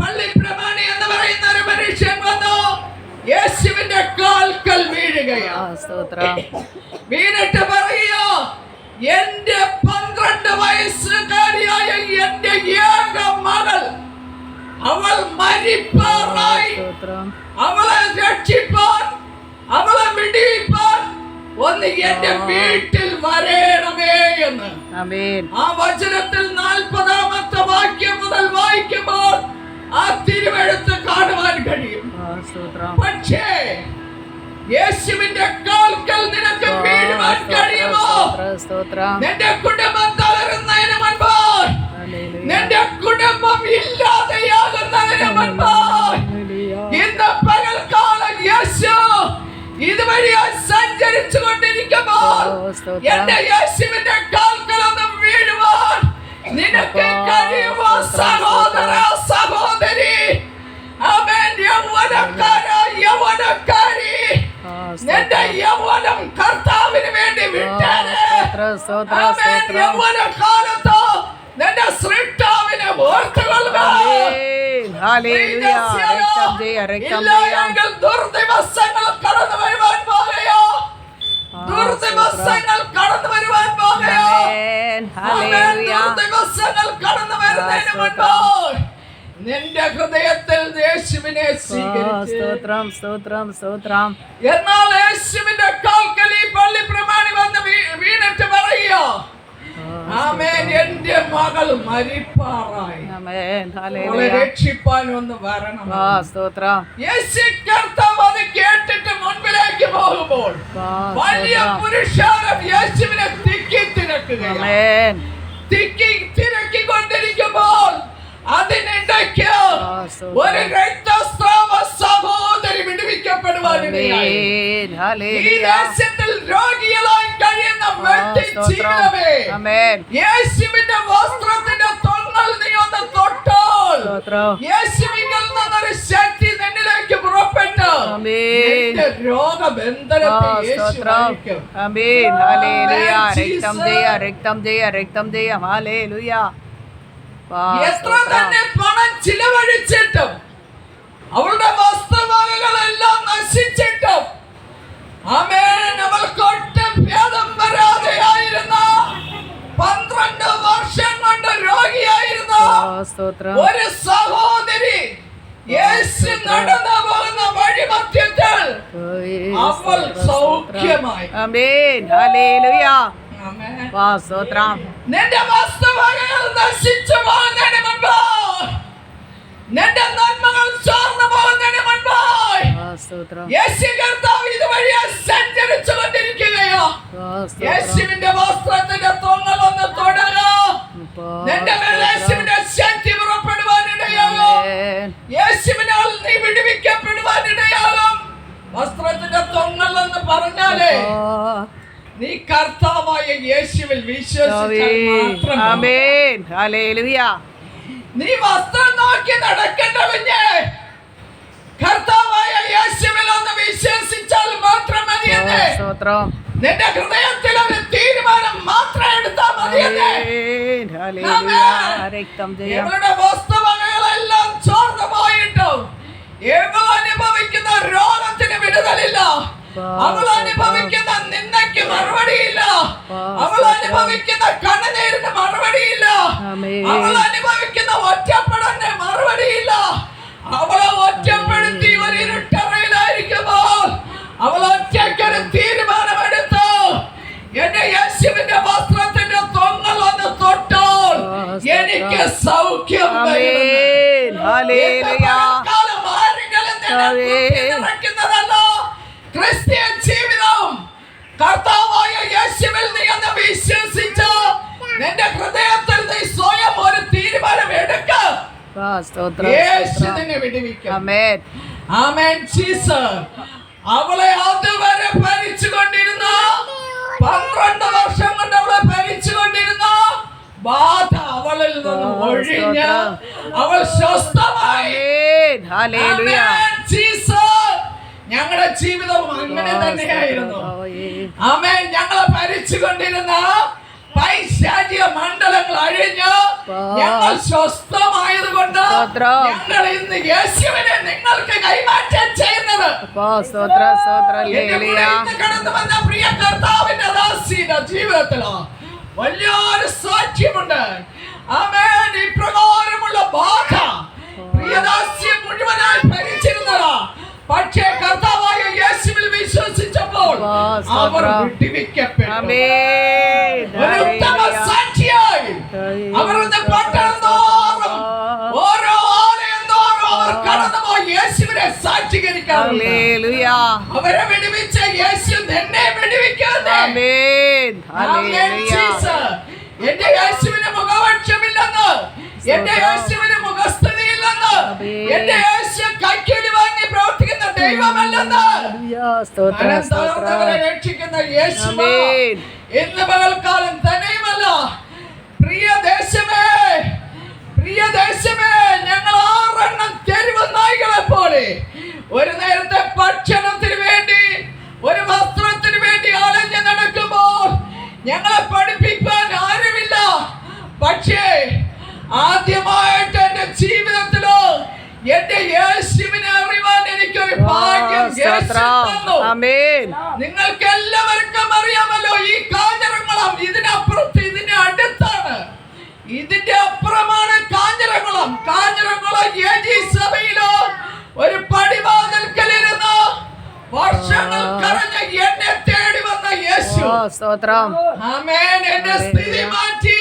പള്ളി പ്രമാണി എന്ന് പറയുന്ന ഒരു മനുഷ്യൻ വന്നു യേശുവിന്റെ കാൽക്കൽ വീഴുകയാണ്. സ്തോത്രം. വീണിട്ട് പറയുക, എന്റെ 12 വയസ്സുകാരിയായ എന്റെ ഏക മകൾ, അവൾ മരിപ്പാറായി, സ്തോത്രം. അവളെ രക്ഷിപ്പാൻ, അവളെ വിടിവിപ്പാൻ ഒന്ന് എന്റെ വീട്ടിൽ വരേണമേ എന്ന്. ആമേൻ. ആ വചനത്തിൽ 40-ാമത്തെ വാക്യം മുതൽ വായിക്കുമ്പോൾ ആ തിരുവെഴുത്ത് കാണുവാൻ കഴിയും. സ്തോത്രം. പക്ഷേ യേശുവിന്റെ കാൽക്കൽ നിനക്ക് വീഴുവാൻ കഴിയുമോ? സ്തോത്രം. നിന്റെ കുടുംബം തകരുന്നതിന് മുൻപ്, ഹല്ലേലൂയ. നിന്റെ കുടുംബം ഇല്ലാതെയാകുന്നതിന് മുൻപ്, ഇന്ന് പകൽക്കാലം യേശു ഇതുവഴിയായി സഞ്ചരിച്ചു കൊണ്ടിരിക്കുമ്പോൾ എന്റെ യേശുവിന്റെ കാൽക്കലൊന്നും വീഴുവാൻ നിനക്ക് കഴിയുമോ സഹോദര സഹോദരി? ആമേൻ. യൗവനക്കാരി, നിന്റെ യൗവനം കർത്താവിന് വേണ്ടി വിട്ടാണ്. ആമേൻ. യൗവനകാലത്ത് നിന്റെ സൃഷ്ടാവിനെ ഓർത്തുകൊള്ളുക. ഹല്ലേലൂയ. രക്തം ജയ രക്തം ജയ. ഇല്ലെങ്കിൽ ദുർദിവസങ്ങൾ കടന്നു വരുവാൻ പോകുകയോ, ദുർദിവസങ്ങൾ കടന്നു വരുവാൻ പോകുകയോ. ആമേൻ. ഹല്ലേലൂയ. ദുർദിവസങ്ങൾ കടന്നു വരുന്നതിന് മുൻപ് നിന്റെ ഹൃദയത്തിൽ യേശുവിനെ സ്വീകരിച്ച്, സ്തോത്രം സ്തോത്രം സ്തോത്രം. എന്നാൽ യേശുവിന്റെ കാൽക്കൽ ഈ പള്ളി പ്രമാണി വന്ന് വീണിട്ട് പറയുക, ആമേൻ, എന്റെ മകൾ മരിപ്പാറായി, ആമേൻ. അവളെ ഹല്ലേലൂയ. രക്ഷിപ്പാൻ ഒന്ന് വരണം. സ്തോത്രം. യേശു കർത്താവ് അത് കേട്ടിട്ട് മുൻപിലേക്ക് പോകുമ്പോൾ വലിയ പുരുഷാരം യേശുവിനെ തിക്കി തിരക്കുകയാണ്. ആമേൻ. തിരക്കിക്കൊണ്ടിരിക്കുമ്പോൾ അതിനിടയ്ക്ക് ഒരു രക്തസ്രാവ സഹോദരി വിടുവിക്കപ്പെടുവാനിടയായി. ആമേൻ. ഈ ഹല്ലേലൂയ. ദേശത്തിൽ രോഗികളായി കഴിയുന്ന വ്യക്തി ജീവിതമേ, ആമേൻ. യേശുവിന്റെ വസ്ത്രത്തിന്റെ തൊങ്ങൽ നീ ഒന്ന് തൊട്ടാൽ സ്തോത്രം. യേശുവിൽ നിന്നൊരു ശക്തി നിന്നിലേക്ക് പുറപ്പെട്ട് ആമേൻ. നിന്റെ രോഗബന്ധനത്തെ യേശു സ്തോത്രം. മായ്ക്കും. ആമേൻ. ഹല്ലേലൂയ. ആമേൻ. രക്തം ജയ രക്തം ജയ രക്തം ജയ. ഹല്ലേലൂയ. എത്ര തന്നെ പണം ചിലവഴിച്ചിട്ടും അവളുടെ വസ്തുവകകളെല്ലാം നശിച്ചിട്ടും, ആമേൻ, അവൾക്ക് ഒട്ടും ഭേദം വരാതെയായിരുന്ന 12 വർഷം കൊണ്ട് രോഗിയായിരുന്ന സ്തോത്രം. ഒരു സഹോദരി യേശു നടന്നു പോകുന്ന വഴിമധ്യത്തിൽ അവൾ സൗഖ്യമായി. ആമേൻ. ഹല്ലേലൂയ. ആമേൻ. സ്തോത്രം. നിന്റെ വസ്തുവകകൾ നശിച്ചു പോകുന്നതിന് മുൻപ്, നിന്റെ നന്മകൾ ചോർന്നു പോകുന്നതിന് മുൻപ് സ്തോത്രം. യേശു കർത്താവ് ഇതുവഴിയാ സഞ്ചരിച്ചു കൊണ്ടിരിക്കുകയോ. യേശുവിന്റെ വസ്ത്രത്തിന്റെ തൊങ്ങൽ ഒന്ന് തൊടുക. നിന്റെ മേൽ യേശുവിന്റെ ശക്തി പുറപ്പെടുവാനിടയാകും. യേശുവിനാൽ നീ വിടുവിക്കപ്പെടുവാനിടയാകും. വസ്ത്രത്തിന്റെ തൊങ്ങൽ എന്ന് പറഞ്ഞാലേ നീ കർത്താവായ യേശുവിൽ വിശ്വസിച്ചാൽ മാത്രം മതി. ആമേൻ. ഹല്ലേലൂയ. നീ വസ്ത്രം നോക്കി നടക്കേണ്ട കുഞ്ഞേ, കർത്താവായ യേശുവിൽ ഒന്ന് വിശ്വസിച്ചാൽ മാത്രം മതി. സ്തോത്രം. നിന്റെ ഹൃദയത്തിൽ ഒരു തീരുമാനം മാത്രം എടുത്താൽ മതി. പണിയട്ടെ. ആമേൻ. ഹല്ലേലൂയ. രക്തം ജയം. ഇവരുടെ വസ്തുവകകളെല്ലാം ചോർന്നു പോയിട്ടും ഇവൾ അനുഭവിക്കുന്ന രോഗത്തിന് വിടുതലില്ല. അവൾ അനുഭവിക്കുന്ന നിന്ദയ്ക്ക് മറുപടിയില്ല. അവൾ അനുഭവിക്കുന്ന കണ്ണുനീരിന് മറുപടിയില്ല. അവൾ അനുഭവിക്കുന്ന ഒറ്റപ്പെടലിന് മറുപടിയില്ല. അവളെ ഒറ്റപ്പെടുത്തി ഒരു ഇരുട്ടറയിലായിരിക്കുമ്പോൾ അവൾ ഒറ്റയ്ക്കൊരു തീരുമാനമെടുത്തു. എന്റെ യേശുവിന്റെ വസ്ത്രത്തിന്റെ തൊങ്ങൽ ഒന്ന് തൊട്ടാൽ എനിക്ക് സൗഖ്യം ആമേൻ. ഹല്ലേലൂയ. ക്രിസ്ത്യൻ ജീവിതം കർത്താവായ യേശുവിൽ നീ എന്ന് വിശ്വസിച്ച് നിന്റെ ഹൃദയത്തിൽ നീ സ്വയം ഒരു തീരുമാനം എടുക്ക. യേശു നിന്നെ വിടുവിക്കും. ആമേൻ. ആമേൻ. ജീസസ് അവളെ അതുവരെ ഭരിച്ചുകൊണ്ടിരുന്ന 12 വർഷം കൊണ്ട് അവളെ ഭരിച്ചുകൊണ്ടിരുന്ന ബാധ അവളിൽ നിന്ന് ഒഴിഞ്ഞ് അവൾ സ്വസ്ഥമായി. ഞങ്ങളുടെ ജീവിതം അങ്ങനെ തന്നെയായിരുന്നു. ആമേൻ. ഞങ്ങളെ ഭരിച്ചുകൊണ്ടിരുന്ന പൈശാചിക മണ്ഡലങ്ങൾ അഴിഞ്ഞ് ഞങ്ങൾ സ്വസ്ഥമായതുകൊണ്ട് ഞങ്ങൾ ഇന്ന് യേശുവിനെ നിങ്ങൾക്ക് കൈമാറ്റം ചെയ്യുന്നത്. കടന്നു വന്ന പ്രിയ കർത്താവിന്റെ ദാസിയുടെ ജീവിതത്തിലോ വലിയൊരു സാക്ഷ്യമുണ്ട്. ആമേൻ. ഇപ്രകാരമുള്ള ബാധ പ്രിയദാസ്യം മുഴുവനായി ഭരിച്ചിരുന്നതാ. പക്ഷേ കർത്താവായ യേശുവിൽ വിശ്വസിച്ചപ്പോൾ അവർ വിടുവിക്കപ്പെട്ടു. ഒരു ഉത്തമ സാക്ഷിയായി അവരുടെ പട്ടണം തോറും ഓരോ ആലയം തോറും അവർ കടന്നുപോയി യേശുവിനെ സാക്ഷീകരിക്കാറുണ്ട്. അവരെ വിടുവിച്ച യേശു എന്നെ വിടുവിക്കുന്നത്. എന്റെ യേശുവിന് മുഖപക്ഷമില്ലെന്ന്, എന്റെ യേശുവിന് മുഖസ്തുതിയില്ലെന്ന്, എന്റെ യേശു കൈക്കൂലി വാങ്ങി പ്രവർത്തിക്കുന്ന ദൈവമല്ലെന്ന് രക്ഷിക്കുന്ന യേശു ഇന്ന് പകൽക്കാലം തന്നെയുമല്ല. പ്രിയ ദേശമേ, പ്രിയ ദേശമേ, ഞങ്ങൾ 6 തെരുവ് നായ്കളെ പോലെ ഒരു നേരത്തെ ഭക്ഷണത്തിന് വേണ്ടി ഒരു വസ്ത്രത്തിന് വേണ്ടി അലഞ്ഞു നടക്കുമ്പോൾ ഞങ്ങളെ പഠിപ്പിക്കാൻ ആരുമില്ല. പക്ഷേ ആദ്യമായിട്ട് എന്റെ ജീവിതത്തിലോ എന്റെ യേശുവിനെ അറിവാൻ എനിക്കൊരു ഭാഗ്യം തന്നു. നിങ്ങൾക്ക് എല്ലാവർക്കും അറിയാമല്ലോ, ഈ കാഞ്ഞിരംകുളം ഇതിനപ്പുറത്ത് ഇതിന്റെ അടുത്താണ്. ഇതിന്റെ അപ്പുറമാണ് കാഞ്ഞിരംകുളം. കാഞ്ഞിരംകുളം ഏജി സഭയിലോ ഒരു പടിവാതിൽക്കലിരുന്ന് വർഷങ്ങൾ കറഞ്ഞ് എന്നെ തേടി വന്ന യേശു ആമേൻ എന്റെ സ്ഥിതി മാറ്റി.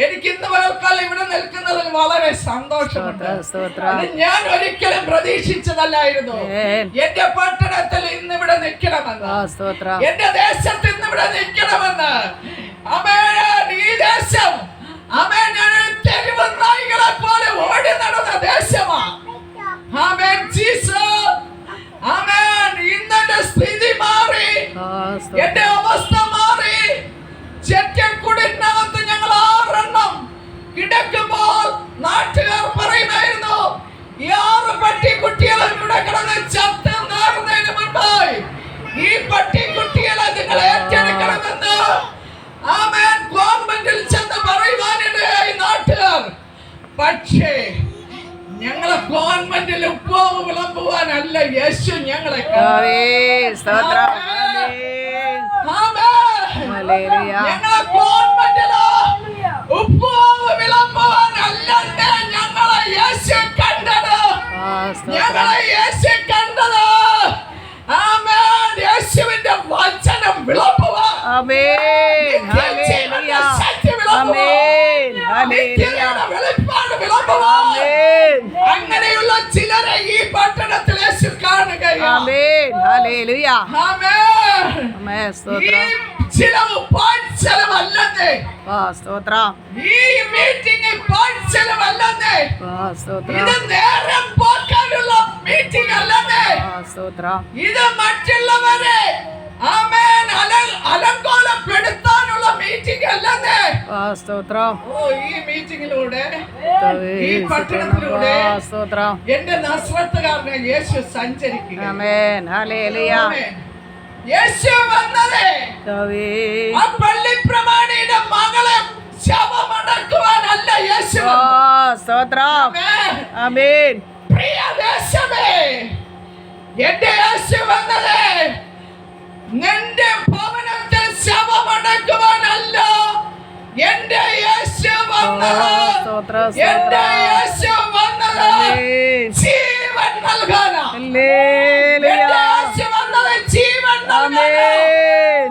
എനിക്ക് ഇന്ന് പകൽക്കാലം ഇവിടെ നിൽക്കുന്നതിൽ വളരെ സന്തോഷമുണ്ട്. ഞാൻ ഒരിക്കലും പ്രതീക്ഷിച്ചതല്ലായിരുന്നു എന്റെ പട്ടണത്തിൽ ഇന്നിവിടെ നിൽക്കണമെന്ന്, എന്റെ ദേശത്ത് ഇന്നിവിടെ നിൽക്കണമെന്ന്. ആമേൻ. ഈ ദേശം ആമേൻ ഞാൻ തെരുവ് നായ്കളെ പോലെ ഓടി നടന്ന ദേശമാ. ആമേൻ. ജീസസ്. ആമേൻ. ഇന്നെന്റെ സ്ഥിതി മാറി, എന്റെ അവസ്ഥ മാറി. ചെറ്റക്കുടിനകത്ത് ഞങ്ങൾ 6 കിടക്കുമ്പോൾ നാട്ടുകാർ പറയുമായിരുന്നു, ഈ 6 പട്ടിക്കുട്ടികളും ഇവിടെ കിടന്ന് ചത്ത് നാറുന്നതിന് മുൻപായി ഈ പട്ടിക്കുട്ടികളെ നിങ്ങൾ ഏറ്റെടുക്കണമെന്ന് ആമേൻ ഗവൺമെന്റിൽ ചെന്ന് പറയുവാനിടയായി നാട്ടുകാർ. പക്ഷേ ഞങ്ങളെ ഗവൺമെന്റിൽ ഉപ്പുമാവ് വിളമ്പുവാനല്ല യേശു ഞങ്ങളെ ഞങ്ങളെ ഗവൺമെന്റില് ഉപ്പുമാവ് വിളമ്പുവാനല്ല ഞങ്ങളെ യേശു കണ്ടത്. ഞങ്ങളെ യേശു കണ്ടത് ആമേൻ യേശുവിന്റെ വചനം വിളമ്പുവാൻ, വെളിപ്പാട് വിളമ്പുവാൻ. അങ്ങനെയുള്ള ചിലരെ ഈ പട്ടണത്തിൽ യേശു കാണുകയാണ്. ചിലവ് പാഴ്ചലമല്ലെന്നേ, ഈ മീറ്റിംഗ് പാഴ്ചലമല്ലെന്നേ, ഇത് നേരം പോക്കാനുള്ള മീറ്റിംഗ് അല്ലെന്നേ, ഇത് മറ്റുള്ളവരെ ആമേൻ അലങ്കോലപ്പെടുത്താനുള്ള മീറ്റിംഗ് അല്ലെന്നേ. ഈ മീറ്റിംഗിലൂടെ ഈ പട്ടണത്തിലൂടെ എന്റെ നസ്രത്തുകാരനെ യേശു സഞ്ചരിക്കുക. യേശു വന്നത് കർത്താവേ. ആ പള്ളിപ്രമാണിയുടെ മകളെ ശവമടക്കുവാനല്ല യേശു ആ, വന്നത്. സ്തോത്രം. ആമേൻ. ആമേൻ. പ്രിയ ദേശമേ, എന്റെ യേശു വന്നത് നിന്റെ ഭവനത്തിൽ ശവമടക്കുവാനല്ല. എന്റെ യേശു വന്നത്, സ്തോത്രം, എന്റെ സ്തോത്രം. യേശു വന്നത് ആമേൻ. ജീവൻ നൽകാനാ. ഹല്ലേലൂയ. എന്റെ യേശു വന്നത് ജീവൻ നൽകാനാ. ആമേൻ.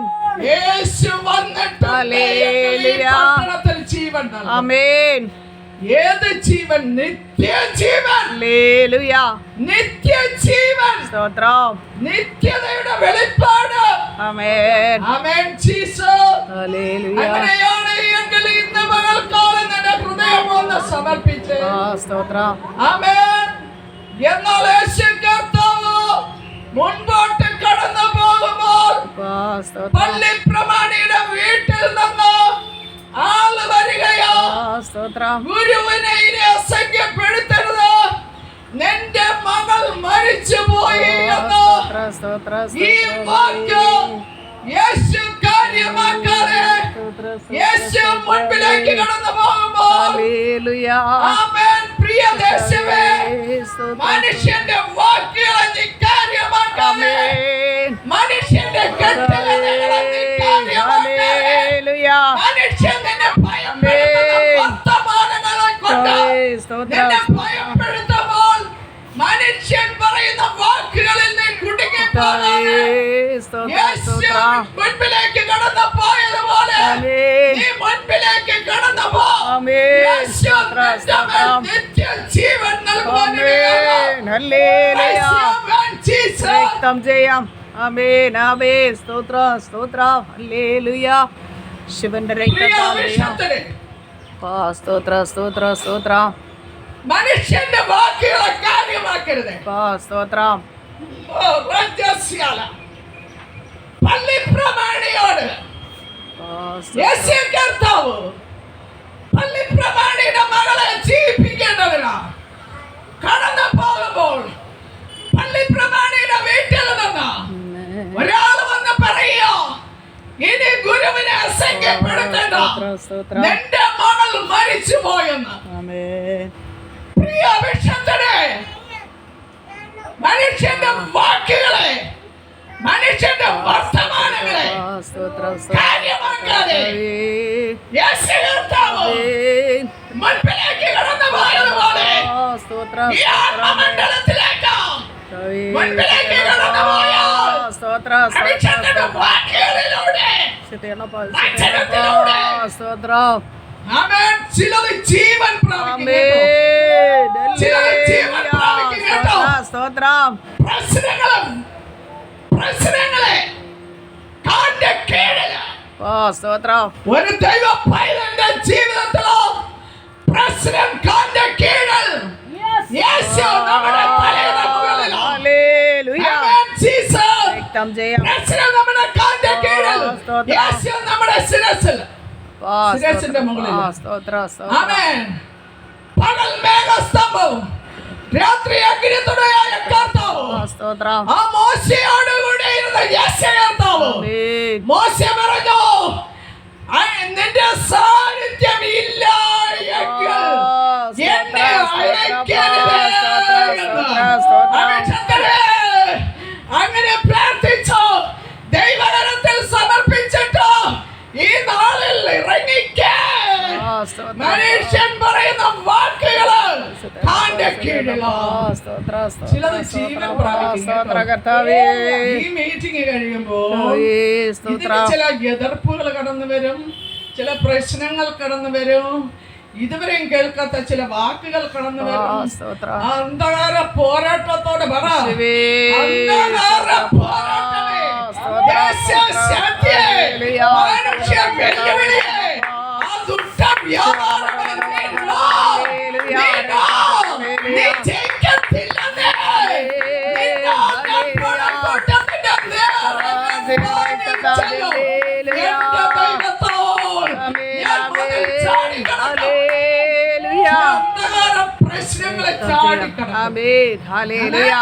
യേശു വന്നിട്ട് ഹല്ലേലൂയ. പട്ടണത്തിൽ ജീവൻ നൽകും. ആമേൻ. ഏത് ജീവൻ? നിത്യജീവൻ. ഹല്ലേലൂയ. നിത്യജീവൻ, സ്തോത്രം. നിത്യതയുടെ വെളിപ്പാട്. ആമേൻ. ആമേൻ ജീസസ്. ഹല്ലേലൂയ. അങ്ങനെയാണ് എങ്കിൽ ഇന്ന് പകൽക്കാലം നിന്റെ ഹൃദയം ഒന്ന് സമർപ്പിച്ച്. ആ, സ്തോത്രം. ആമേൻ. എന്നാൽ യേശു കർത്താവ് മുൻപോട്ട് കടന്നു പോകുമ്പോൾ ആ, സ്തോത്രം. പള്ളിപ്രമാണിയുടെ വീട്ടിൽ നിന്ന് ആള് വരികയോ. ആ, സ്തോത്രം. ഗുരുവിനെ ഇനി അസംഖ്യപ്പെടുത്തരുത്, നിന്റെ മകൾ മരിച്ചുപോയി എന്ന് സ്തോത്രം, സ്തോത്രം, ഈ വാക്ക് യേശു കാര്യമാക്കാതെ യേശു മുൻപിലേക്ക് കടന്നു പോകുമ്പോൾ, ഹല്ലേലൂയ. ആമേൻ, പ്രിയ ദേശമേ, സ്തോത്രം. മനുഷ്യന്റെ വാക്കുകളെ നീ കാര്യമാക്കാതെ, ആമേൻ. മനുഷ്യന്റെ കെട്ടുകഥകളെ നീ കാര്യമാക്കാതെ, ഹല്ലേലൂയ. മനുഷ്യൻ നിന്നെ ഭയപ്പെടുത്തുന്ന വർത്തമാനങ്ങളെ കൊണ്ട് സ്തോത്രം. നിന്നെ ഭയപ്പെടുത്തുമ്പോൾ മനുഷ്യൻ പറയുന്ന വാക്കുകളിൽ നീ കുടുങ്ങിപ്പോകാതെ സ്തോത്രം, യേശു സ്തോത്രം. മുൻപിലേക്ക് കടന്നു പോയതുപോലെ ആമേൻ. നീ മുൻപിലേക്ക് കടന്നു പോ. ആമേൻ. യേശു സ്തോത്രം, നിന്റെ മേൽ സ്തോത്രം. നിത്യജീവൻ നൽകുവാൻ ആമേൻ. ഹല്ലേലൂയ. ജീസസ്. രക്തം ചെയ്യാം. ആമേൻ, ആമേൻ. സ്തോത്രം, സ്തോത്രം. ഹല്ലേലൂയ. ശിവന്റെ രക്തത്താൽ ചെയ്യാം. പ്രിയ ആ, സ്തോത്രം, സ്തോത്രം, സ്തോത്രം. മനുഷ്യന്റെ വാക്കുകളെ കാര്യമാക്കരുത്. ആ, സ്തോത്രം. ഓ, രഹസ്യാല. പള്ളിപ്രമാണിയോട് ആ, യേശു കർത്താവ് പള്ളിപ്രമാണിയുടെ മകളെ ജീവിപ്പിക്കേണ്ടതിനാ കടന്നു പോകുമ്പോൾ പള്ളിപ്രമാണിയുടെ വീട്ടിൽ നിന്ന് ഒരാൾ വന്ന് പറയോ, ഇനി ഗുരുവിനെ അസംഖ്യപ്പെടുത്തേണ്ട, സ്തോത്രം, സ്തോത്രം. നിന്റെ മകൾ മരിച്ചു പോയെന്ന്. ആമേൻ. പ്രിയ വിഷത്തിനെ, മനുഷ്യന്റെ വാക്കുകളെ, മനുഷ്യന്റെ വർത്തമാനങ്ങളെ ആ, സ്തോത്രം, സ്തോത്രം. കാര്യമാക്കാതെ യേശു കർത്താവ് ആമേൻ. മുൻപിലേക്ക് കടന്നു പോയതുപോലെ ആ, സ്തോത്രം, ഈ ആത്മമണ്ഡലത്തിലേക്ക് ആമേൻ. മുൻപിലേക്ക് കടന്നു പോയാൽ ആ, സ്തോത്രം, സ്തോത്രം, മനുഷ്യന്റെ സ്തോത്രം. വാക്കുകളിലൂടെ, ശുദ്ധീകരണപ്പാ, വചനത്തിലൂടെ. ആ, സ്തോത്രം. ആമേൻ, ചിലത് ജീവൻ പ്രാപിക്കും കേട്ടോ. ആമേൻ. ചിലത് ജീവൻ പ്രാപിക്കും കേട്ടോ. സ്തോത്രം, സ്തോത്രം. പ്രശ്നങ്ങളെ കാന്റെ കീഴില് ആ, സ്തോത്രം. ഒരു ദൈവ പൈതന്റെ ജീവിതത്തിലോ പ്രശ്നം കാന്റെ കീഴിൽ യേശു നമ്മുടെ തലയുടെ മുകളിലോ. ഹല്ലേലൂയ. ആമേൻ, ജീസസ്. രക്തം ചെയ്യാം. പ്രശ്നം നമ്മുടെ കാന്റെ കീഴിൽ, സ്തോത്രം. യേശു നമ്മുടെ ശിരസിൽ. ആ, ശിരസിന്റെ മുകളിൽ. ആ, സ്തോത്രം, സ്തോത്രം. ആമേൻ. പകൽ മേഘസ്തംഭവും രാത്രി അഗ്നിത്തുടയായ കർത്താവ് ആ, സ്തോത്രം. ആ മോശയോട് കൂടെ ഇരുന്ന യേശു കർത്താവ്. ആമേൻ. മോശ പറഞ്ഞു, നിന്റെ സാന്നിധ്യം ഇല്ല എങ്കിൽ എന്നെ അയക്കരുത് എന്ന്. അഭിഷേകനെ, അങ്ങനെ പ്രാർത്ഥിച്ചു ദൈവകരത്തിൽ സമർപ്പിച്ചിട്ട് ഈ നാളിൽ ഇറങ്ങിക്കേ. ആ, സ്തോത്രം. മനുഷ്യൻ പറയുന്ന വാക്കുകള് കാന്റെ കീഴിലോ. ആ, സ്തോത്രം, സ്തോത്രം, ചിലത് ജീവൻ സ്തോത്രം. ആ, പ്രാപിക്കും സ്തോത്രം, കേട്ടോ. കർത്താവേ. ഈ മീറ്റിംഗ് കഴിയുമ്പോൾ കർത്താവേ, ഇതിന് സ്തോത്രം. ചില എതിർപ്പുകൾ കടന്നു വരും, ചില പ്രശ്നങ്ങൾ കടന്നു വരും, ഇതുവരെയും കേൾക്കാത്ത ചില വാക്കുകൾ കടന്നു ആ, വരും. സ്തോത്രം. അന്ധകാര പോരാട്ടത്തോട് പറ, ശിവേ. അന്ധകാര പോരാട്ടമേ, സ്തോത്രം, ദേശശാന്തിയെ, ഹല്ലേലൂയ. മനുഷ്യ വെല്ലുവിളിയെ, ആ ദുഷ്ടവ്യാപാരമേ, നീ നീ ജയിക്കത്തില്ലെന്നേ. നിന്റെ അകമ്പടക്കൂട്ടത്തിന്റെ നേരെ ചെല്ലും. എന്റെ ദൈവത്തോട് ഞാൻ മുതൽ ചാടിക്കടന്നു. ഹല്ലേലൂയ. അന്ധകാര പ്രശ്നങ്ങളെ ചാടിക്കടന്നു. ആമേൻ. ഹല്ലേലൂയ.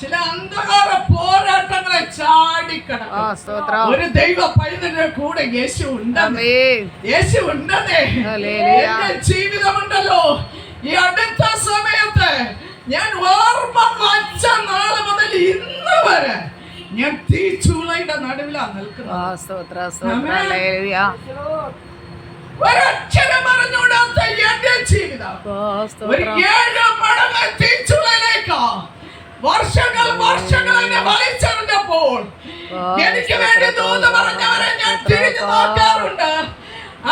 ചില അന്ധകാര പോരാട്ടങ്ങളെ ചാടിക്കടക്കും. സ്തോത്രം. ഒരു ദൈവ പൈതലിന്റെ കൂടെ യേശു ഉണ്ടെന്നേ, ആമേൻ. യേശു ഉണ്ടെന്നേ. ഹല്ലേലൂയ. എന്റെ ജീവിതമുണ്ടല്ലോ ഈ അടുത്ത സമയത്ത് ഞാൻ ഓർമ്മ വച്ച നാള് മുതൽ ഇന്ന് വരെ ഞാൻ തീച്ചൂളയുടെ നടുവിലാണ് നിൽക്കുന്നത്. സ്തോത്രം. സ്തോത്രം. ഹല്ലേലൂയ. ഒരക്ഷരം അറിഞ്ഞൂടാത്ത എന്റെ ജീവിതം ഒരു സ്തോത്രം. 7 മടങ്ങ് തീച്ചൂളയിലേക്ക് വർഷങ്ങൾ എന്നെ വലിച്ചെറിഞ്ഞപ്പോൾ എനിക്ക് വേണ്ടി ദൂത് പറഞ്ഞവരെ ഞാൻ തിരിഞ്ഞു നോക്കാറുണ്ട്.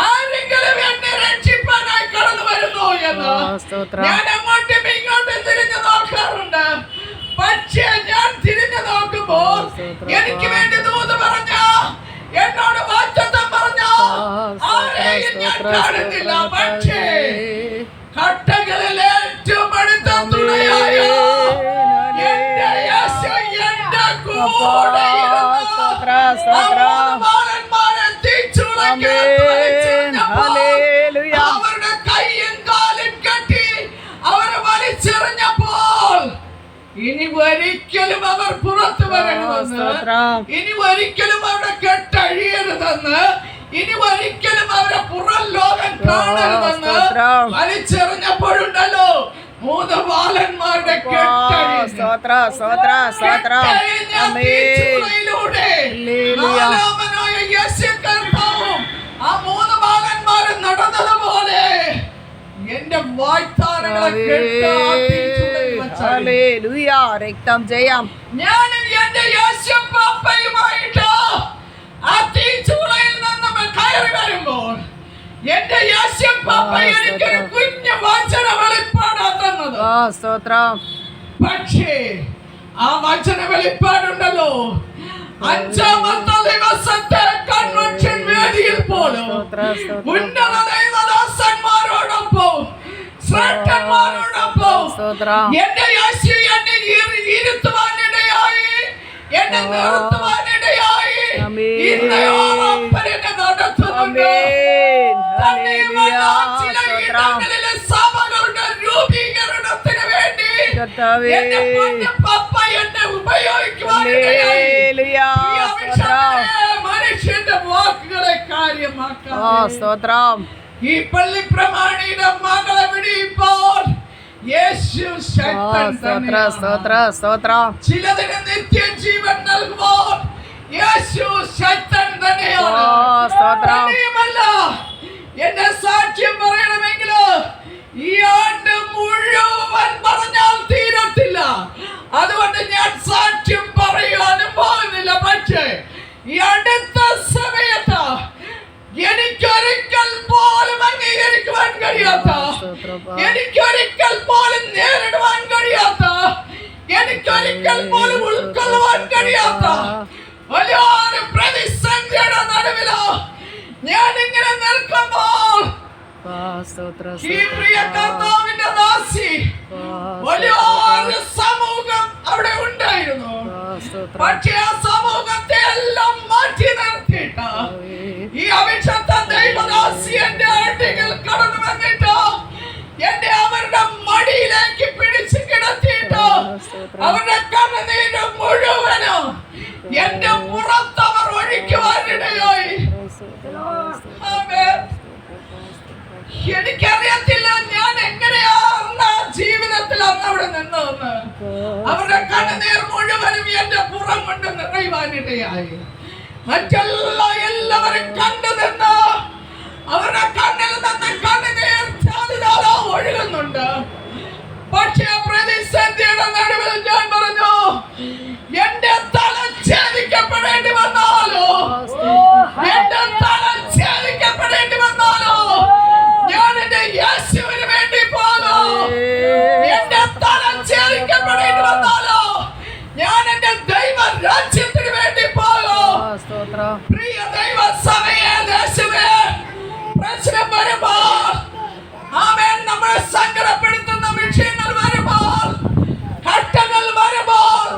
ആരെങ്കിലും എന്നെ രക്ഷിപ്പാനായി കടന്നു വരുന്നു എന്ന് ഞാൻ അങ്ങോട്ടും ഇങ്ങോട്ടും തിരിഞ്ഞു നോക്കാറുണ്ട്. പക്ഷേ ഞാൻ തിരിഞ്ഞു നോക്കുമ്പോൾ എനിക്ക് വേണ്ടി ദൂത് പറഞ്ഞ, എന്നോട് വാഗ്ദത്തം പറഞ്ഞ ആരെയും ഞാൻ കാണുന്നില്ല. പക്ഷേ ഘട്ടങ്ങളിൽ ഏറ്റവും അടുത്ത തുണയായ എന്റെ യേശു എന്റെ കൂടെ അവരുടെ കൈയും കാലും കെട്ടി അവരെ വലിച്ചെറിഞ്ഞപ്പോൾ ഇനി ഒരിക്കലും അവർ പുറത്തു വരരുതെന്ന്, ഇനി ഒരിക്കലും അവരുടെ കെട്ടഴിയരുതെന്ന്, ഇനി ഒരിക്കലും അവരെ പുറം ലോകം കാണരുതെന്ന് വലിച്ചെറിഞ്ഞപ്പോഴുണ്ടല്ലോ 3 ബാലന്മാരുടെ ആ 3 ബാലന്മാരും നടന്നതുപോലെ എന്റെ വായ്ത്താരങ്ങളെ രക്തം ജയം. ഞാനും എന്റെ യേശുപ്പയുമായിട്ട് ആ തീച്ചൂളയിൽ നിന്ന് കയറി വരുമ്പോൾ എന്റെ യേശുപ്പ എനിക്കൊരു കുഞ്ഞു വചന വെളിപ്പാടാ തന്നത്. പക്ഷേ ആ വചന വെളിപ്പാടുണ്ടല്ലോ 5-ാമത്തെ ദിവസത്തെ കൺവെൻഷൻ വേദിയിൽ പോലും ഉന്നത ദൈവദാസന്മാരോടൊപ്പം ശ്രേഷ്ഠന്മാരോടൊപ്പം എന്റെ യേശു എന്നെ ഇരുത്തുവാനിടയായി, എന്നെ നിർത്തുവാനിടയായി എന്നെ നടത്തുന്നുണ്ട്. ഇടങ്ങളിലെ സഭകളുടെ രൂപീകരണത്തിന് വേണ്ടി എന്റെ പപ്പ എന്നെ ഉപയോഗിക്കുവാനിടയായി. മനുഷ്യന്റെ വാക്കുകളെ കാര്യമാക്കാം. ഈ പള്ളി പ്രമാണിയുടെ മകളെ വിടിയിപ്പോൾ യേശു ശക്തൻ തന്നെയാണ്. ചിലതിന് നിത്യജീവൻ നൽകുമ്പോൾ യേശു ശക്തൻ തന്നെയാണ്. എന്റെ സാക്ഷ്യം പറയണമെങ്കിൽ ഈ ആണ്ട് മുഴുവൻ പറഞ്ഞാൽ തീരത്തില്ല. അതുകൊണ്ട് ഞാൻ സാക്ഷ്യം പറയാനും പോകുന്നില്ല. പക്ഷേ ഈ അടുത്ത സമയത്ത് എനിക്കൊരിക്കൽ പോലും അംഗീകരിക്കുവാൻ കഴിയാത്ത, എനിക്കൊരിക്കൽ പോലും നേരിടുവാൻ കഴിയാത്ത, എനിക്കൊരിക്കൽ പോലും ഉൾക്കൊള്ളുവാൻ കഴിയാത്ത വലിയൊരു പ്രതിസന്ധിയുടെ നടുവിലോ ഞാൻ ഇങ്ങനെ നിൽക്കുമ്പോൾ ഈ പ്രിയ കർത്താവിന്റെ ദാസി വലിയൊരു സമൂഹം അവിടെ ഉണ്ടായിരുന്നു. പക്ഷേ ആ സമൂഹത്തെ എല്ലാം മാറ്റി നിർത്തിയിട്ട് ഈ അഭിഷക്ത ദൈവദാസി എന്റെ അടുക്കൽ കടന്നു വന്നിട്ട് എന്നെ അവരുടെ മടിയിലേക്ക് പിടിച്ചു കിടത്തിയിട്ട് അവരുടെ കണ്ണുനീര് മുഴുവനും എന്റെ പുറത്തവർ ഒഴിക്കുവാനിടയായി. എനിക്കറിയത്തില്ല ഞാൻ എങ്ങനെയാണ് ജീവിതത്തിൽ അന്ന് അവിടെ നിന്നതെന്ന്. അവരുടെ കണ്ണുനീർ മുഴുവനും എന്റെ പുറം കൊണ്ട് നിറയുവാനിടയായി. എല്ലാവരും കണ്ടു നിന്ന് അവരുടെ കണ്ണിൽ നിന്ന് കണ്ണുനീർ ചാലിതാളോ ഒഴുകുന്നുണ്ട്. പക്ഷേ പ്രതിസന്ധിയുടെ നടുവിൽ ഞാൻ പറഞ്ഞു, എന്റെ തല ഛേദിക്കപ്പെടേണ്ടി വന്നാലോ, എന്റെ തല ഛേദിക്കപ്പെടേണ്ടി വന്നാലോ ഞാൻ എന്റെ യേശുവിന് വേണ്ടി പോകും. എന്റെ തല ഛേദിക്കപ്പെടേണ്ടി വന്നാലോ ഞാൻ എന്റെ ദൈവ രാജ്യത്തിന് വേണ്ടി പോകും. പ്രിയ ദൈവ സഭയെ, ദേശമേ, പ്രശ്നം വരുമ്പോൾ, ആമേൻ, നമ്മളെ സങ്കടപ്പെടുത്തുന്ന വിഷയങ്ങൾ വരുമ്പോൾ, ഘട്ടങ്ങൾ വരുമ്പോൾ,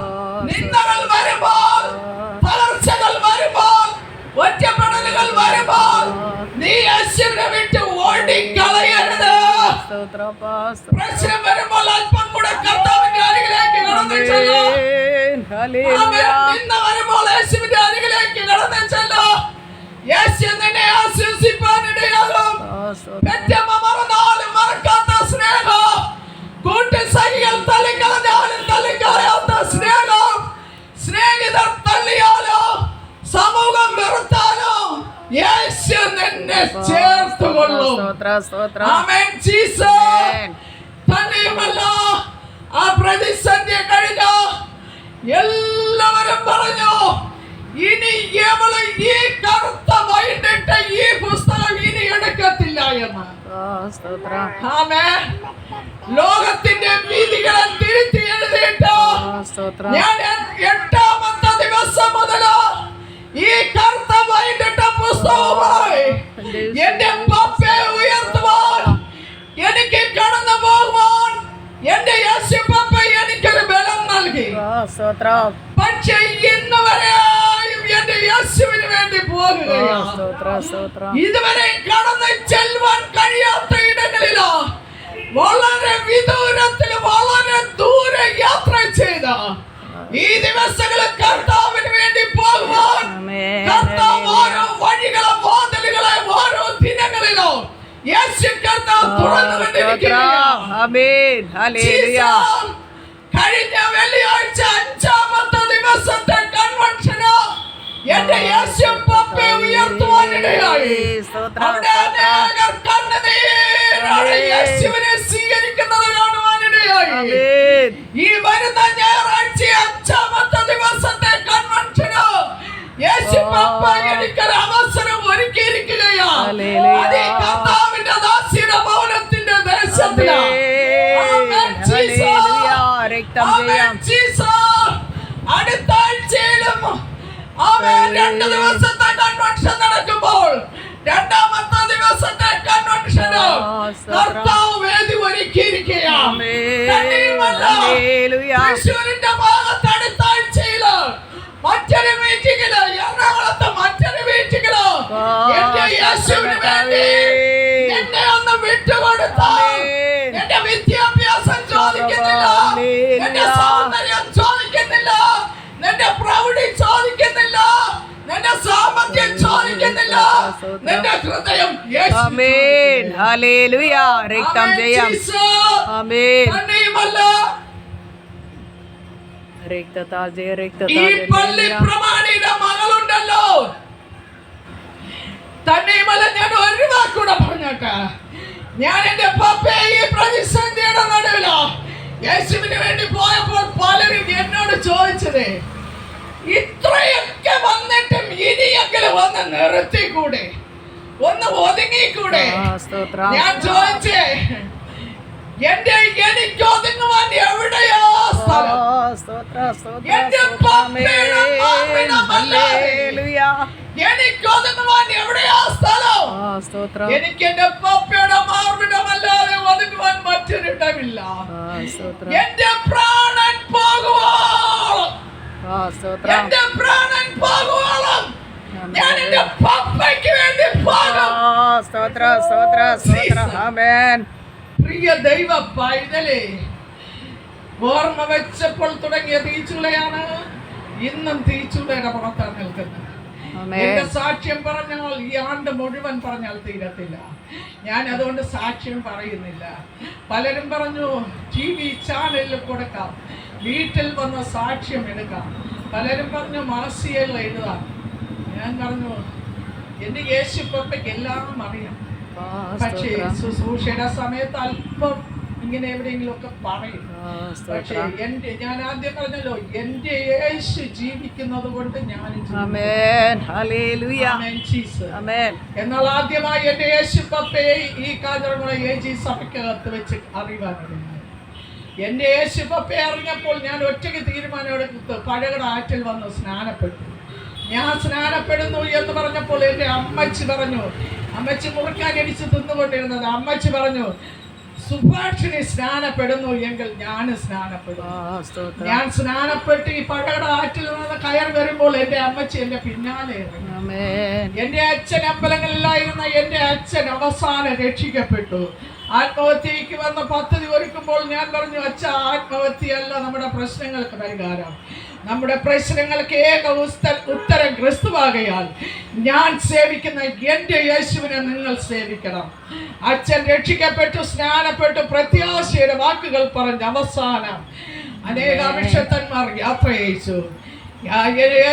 നിന്ദകൾ വരുമ്പോൾ, തളർച്ചകൾ വരുമ്പോൾ, ഒറ്റപ്പെടലുകൾ വരുമ്പോൾ നീ യേശുവിനെ വിട്ട് ഓടിക്കളയരുത്. പ്രശ്നം വരുമ്പോൾ അല്പം കൂടെ കർത്താവിന്റെ അരികിലേക്ക് കടന്നു ചെല്ലുക. ഹല്ലേലൂയ. ഇന്ന് വരുമ്പോൾ യേശുവിന്റെ അരികിലേക്ക് കടന്നു ചെല്ലോ. യേശു നിന്നെ ആശ്വസിപ്പാനിടയാകും. പെറ്റമ്മ മറന്നാലും മറക്കാത്ത സ്നേഹം, കൂട്ടുസഖികൾ തള്ളിക്കളഞ്ഞാലും തള്ളിക്കളയാത്ത സ്നേഹം, സ്നേഹിതർ തള്ളിയാലോ സമൂഹം വെറുത്താലോ യേശു നിന്നെ ചേർത്തുകൊള്ളും. ആമേൻ ജീസസ്. തന്നെയുമല്ല, ആ പ്രതിസന്ധി കഴിഞ്ഞ എല്ലാവരും പറഞ്ഞു, ഇനി ഇവള് ഈ കറുത്ത വൈകിട്ട് ഈ പുസ്തകം ഇനി എടുക്കത്തില്ല എന്ന്. ആമേൻ. ലോകത്തിന്റെ വിധികളെ തിരുത്തി എഴുതിയിട്ട് ഞാൻ 8ാമത്തെ ദിവസം മുതൽ ഈ കറുത്ത വൈകിട്ട പുസ്തകവുമായി എന്റെ പപ്പയെ ഉയർത്തുവാൻ, എനിക്ക് കടന്നു പോകുവാൻ എന്റെ യേശു പപ്പ എനിക്കൊരു ബലം നൽകി. പക്ഷേ ഇന്ന് വരെയും എന്റെ യേശുവിന് വേണ്ടി പോകുകയാണ്. ഇതുവരെ കടന്നു ചെല്ലുവാൻ കഴിയാത്ത ഇടങ്ങളിലോ വളരെ വിദൂരത്തിൽ വളരെ ദൂരെ യാത്ര ചെയ്ത ഈ ദിവസങ്ങളിൽ കർത്താവിന് വേണ്ടി പോകുവാൻ കർത്താവ് ഓരോ വഴികളെ വാതിലുകളെ ഓരോ ദിനങ്ങളിലോ യേശു കർത്താവ് തുറന്നുകൊണ്ടിരിക്കുകയാണ്. കഴിഞ്ഞ വെള്ളിയാഴ്ച 5ാമത്തെ ദിവസത്തെ കൺവെൻഷന് എന്റെ യേശു പപ്പയെ ഉയർത്തുവാനിടയായി. അവിടെ അനേകർ കണ്ണുനീരോടെ യേശുവിനെ സ്വീകരിക്കുന്നത് കാണുവാനിടയായി. ഈ വരുന്ന ഞായറാഴ്ച 5ാമത്തെ ദിവസത്തെ കൺവെൻഷന് യേശു പപ്പ എനിക്കൊരു അവസരം ഒരുക്കിയിരിക്കുകയാണ്. അത് ഈ കർത്താവിന്റെ ദാസിയുടെ ഭവനത്തിന്റെ ദേശത്തിലാണ്. അടുത്ത ആഴ്ചയിലും 2 ദിവസത്തെ കൺവെൻഷൻ നടക്കുമ്പോൾ 2ാമത്തെ ദിവസത്തെ കൺവെൻഷന് കർത്താവ് വേദി ഒരുക്കിയിരിക്കുകയാണ്. തൃശ്ശൂരിന്റെ ഭാഗത്ത് അടുത്ത ആഴ്ചയില് മറ്റൊരു മീറ്റിംഗില്, എറണാകുളത്ത് മറ്റൊരു മീറ്റിംഗില് എന്റെ യേശുവിന് വേണ്ടി എന്നെ ഒന്ന് വിട്ടുകൊടുത്താൽ എന്റെ വിദ്യാഭ്യാസം ചോദിക്കുന്നില്ല, എന്റെ സൗന്ദര്യം ചോദിക്കുന്നില്ല, നിന്റെ പ്രൗഢി ചോദിക്കുന്നില്ല, നിന്റെ സാമർത്ഥ്യം ചോദിക്കുന്നില്ല, നിന്റെ ഹൃദയം ഈ പള്ളി പ്രമാണിയുടെ മകളുണ്ടല്ലോ, തന്നെയുമല്ല ഞാൻ ഒരു വാക്കൂടെ പറഞ്ഞോട്ടെ. ഞാൻ എന്റെ പപ്പയെ ഈ പ്രതിസന്ധിയുടെ നടുവിലോ യേശുവിന് വേണ്ടി പോയപ്പോൾ പലരും എന്നോട് ചോദിച്ചത്, ഇത്രയൊക്കെ വന്നിട്ടും ഇനിയെങ്കിലും ഒന്ന് നിർത്തിക്കൂടെ, ഒന്ന് ഒതുങ്ങിക്കൂടെ? ഞാൻ ചോദിച്ചേ, എനിക്ക് ഒതുങ്ങുവാൻ എവിടെയോ സ്ഥലം? എന്റെ പപ്പയുടെ എനിക്ക് ഒതുങ്ങുവാൻ എവിടെയോ സ്ഥലം? എനിക്ക് എന്റെ പപ്പയുടെ മാർവിടമല്ലാതെ ഒതുങ്ങുവാൻ മറ്റൊരിടമില്ല. എന്റെ പ്രാണൻ പോകുവോളം, എന്റെ പ്രാണൻ പോകുവോളം ഞാൻ എന്റെ പപ്പയ്ക്ക് വേണ്ടി പോകും. പ്രിയ ദൈവ പൈതലേ, ഓർമ്മ വെച്ചപ്പോൾ തുടങ്ങിയ തീച്ചുളയാണ് ഇന്നും തീച്ചുളയുടെ പുറത്താണ് നിൽക്കുന്നത്. എന്റെ സാക്ഷ്യം പറഞ്ഞാൽ ഈ ആണ്ട് മുഴുവൻ പറഞ്ഞാൽ തീരത്തില്ല. ഞാൻ അതുകൊണ്ട് സാക്ഷ്യം പറയുന്നില്ല. പലരും പറഞ്ഞു TV ചാനലിൽ കൊടുക്കാം, വീട്ടിൽ വന്ന് സാക്ഷ്യം എടുക്കാം. പലരും പറഞ്ഞു മാസികയിൽ എഴുതാം. ഞാൻ പറഞ്ഞു എന്റെ യേശു പപ്പയ്ക്ക് എല്ലാം അറിയാം. പക്ഷേ ശുശ്രൂഷയുടെ സമയത്ത് അല്പം ഇങ്ങനെ എവിടെയെങ്കിലും ഒക്കെ പറയും. പക്ഷേ ഞാൻ ആദ്യം പറഞ്ഞല്ലോ, എന്റെ യേശു ജീവിക്കുന്നത് കൊണ്ട് ഞാൻ. എന്നാൽ ആദ്യമായി എന്റെ യേശു പപ്പയെ ഈ കാഞ്ഞിരംകുളം AG സഭയ്ക്കകത്ത് വെച്ച് അറിവാനുണ്ട്. എന്റെ യേശു പപ്പയെ അറിഞ്ഞപ്പോൾ ഞാൻ ഒറ്റയ്ക്ക് തീരുമാനമെടുത്ത് പഴകട ആറ്റിൽ വന്ന് സ്നാനപ്പെട്ടു. ഞാൻ സ്നാനപ്പെടുന്നു എന്ന് പറഞ്ഞപ്പോൾ എൻ്റെ അമ്മച്ചി പറഞ്ഞു, അമ്മച്ചി മുറിക്കാൻ അടിച്ച് തിന്നുകൊണ്ടിരുന്നത്, അമ്മച്ചി പറഞ്ഞു, സുഭാഷിണി സ്നാനപ്പെടുന്നു എങ്കിൽ ഞാൻ സ്നാനപ്പെടും. ഞാൻ സ്നാനപ്പെട്ട് ഈ പഴകട ആറ്റിൽ നിന്ന് കയറി വരുമ്പോൾ എൻ്റെ അമ്മച്ചി എൻ്റെ പിന്നാലെ ഇറങ്ങി. എൻ്റെ അച്ഛൻ അമ്പലങ്ങളിലായിരുന്ന എൻ്റെ അച്ഛൻ അവസാനം രക്ഷിക്കപ്പെട്ടു. ആത്മഹത്യക്ക് വന്ന പദ്ധതി ഒരുക്കുമ്പോൾ ഞാൻ പറഞ്ഞു, അച്ഛ, ആത്മഹത്യയല്ല നമ്മുടെ പ്രശ്നങ്ങൾക്ക് പരിഹാരം. നമ്മുടെ പ്രശ്നങ്ങൾക്ക് ഏക ഉത്തരം ക്രിസ്തുവാകയാൽ ഞാൻ സേവിക്കുന്ന എൻ്റെ യേശുവിനെ നിങ്ങൾ സേവിക്കണം. അച്ഛൻ രക്ഷിക്കപ്പെട്ടു, സ്നാനപ്പെട്ടു, പ്രത്യാശയുടെ വാക്കുകൾ പറഞ്ഞ് അവസാനം അനേക അഭിഷക്തന്മാർ യാത്ര അയച്ചു.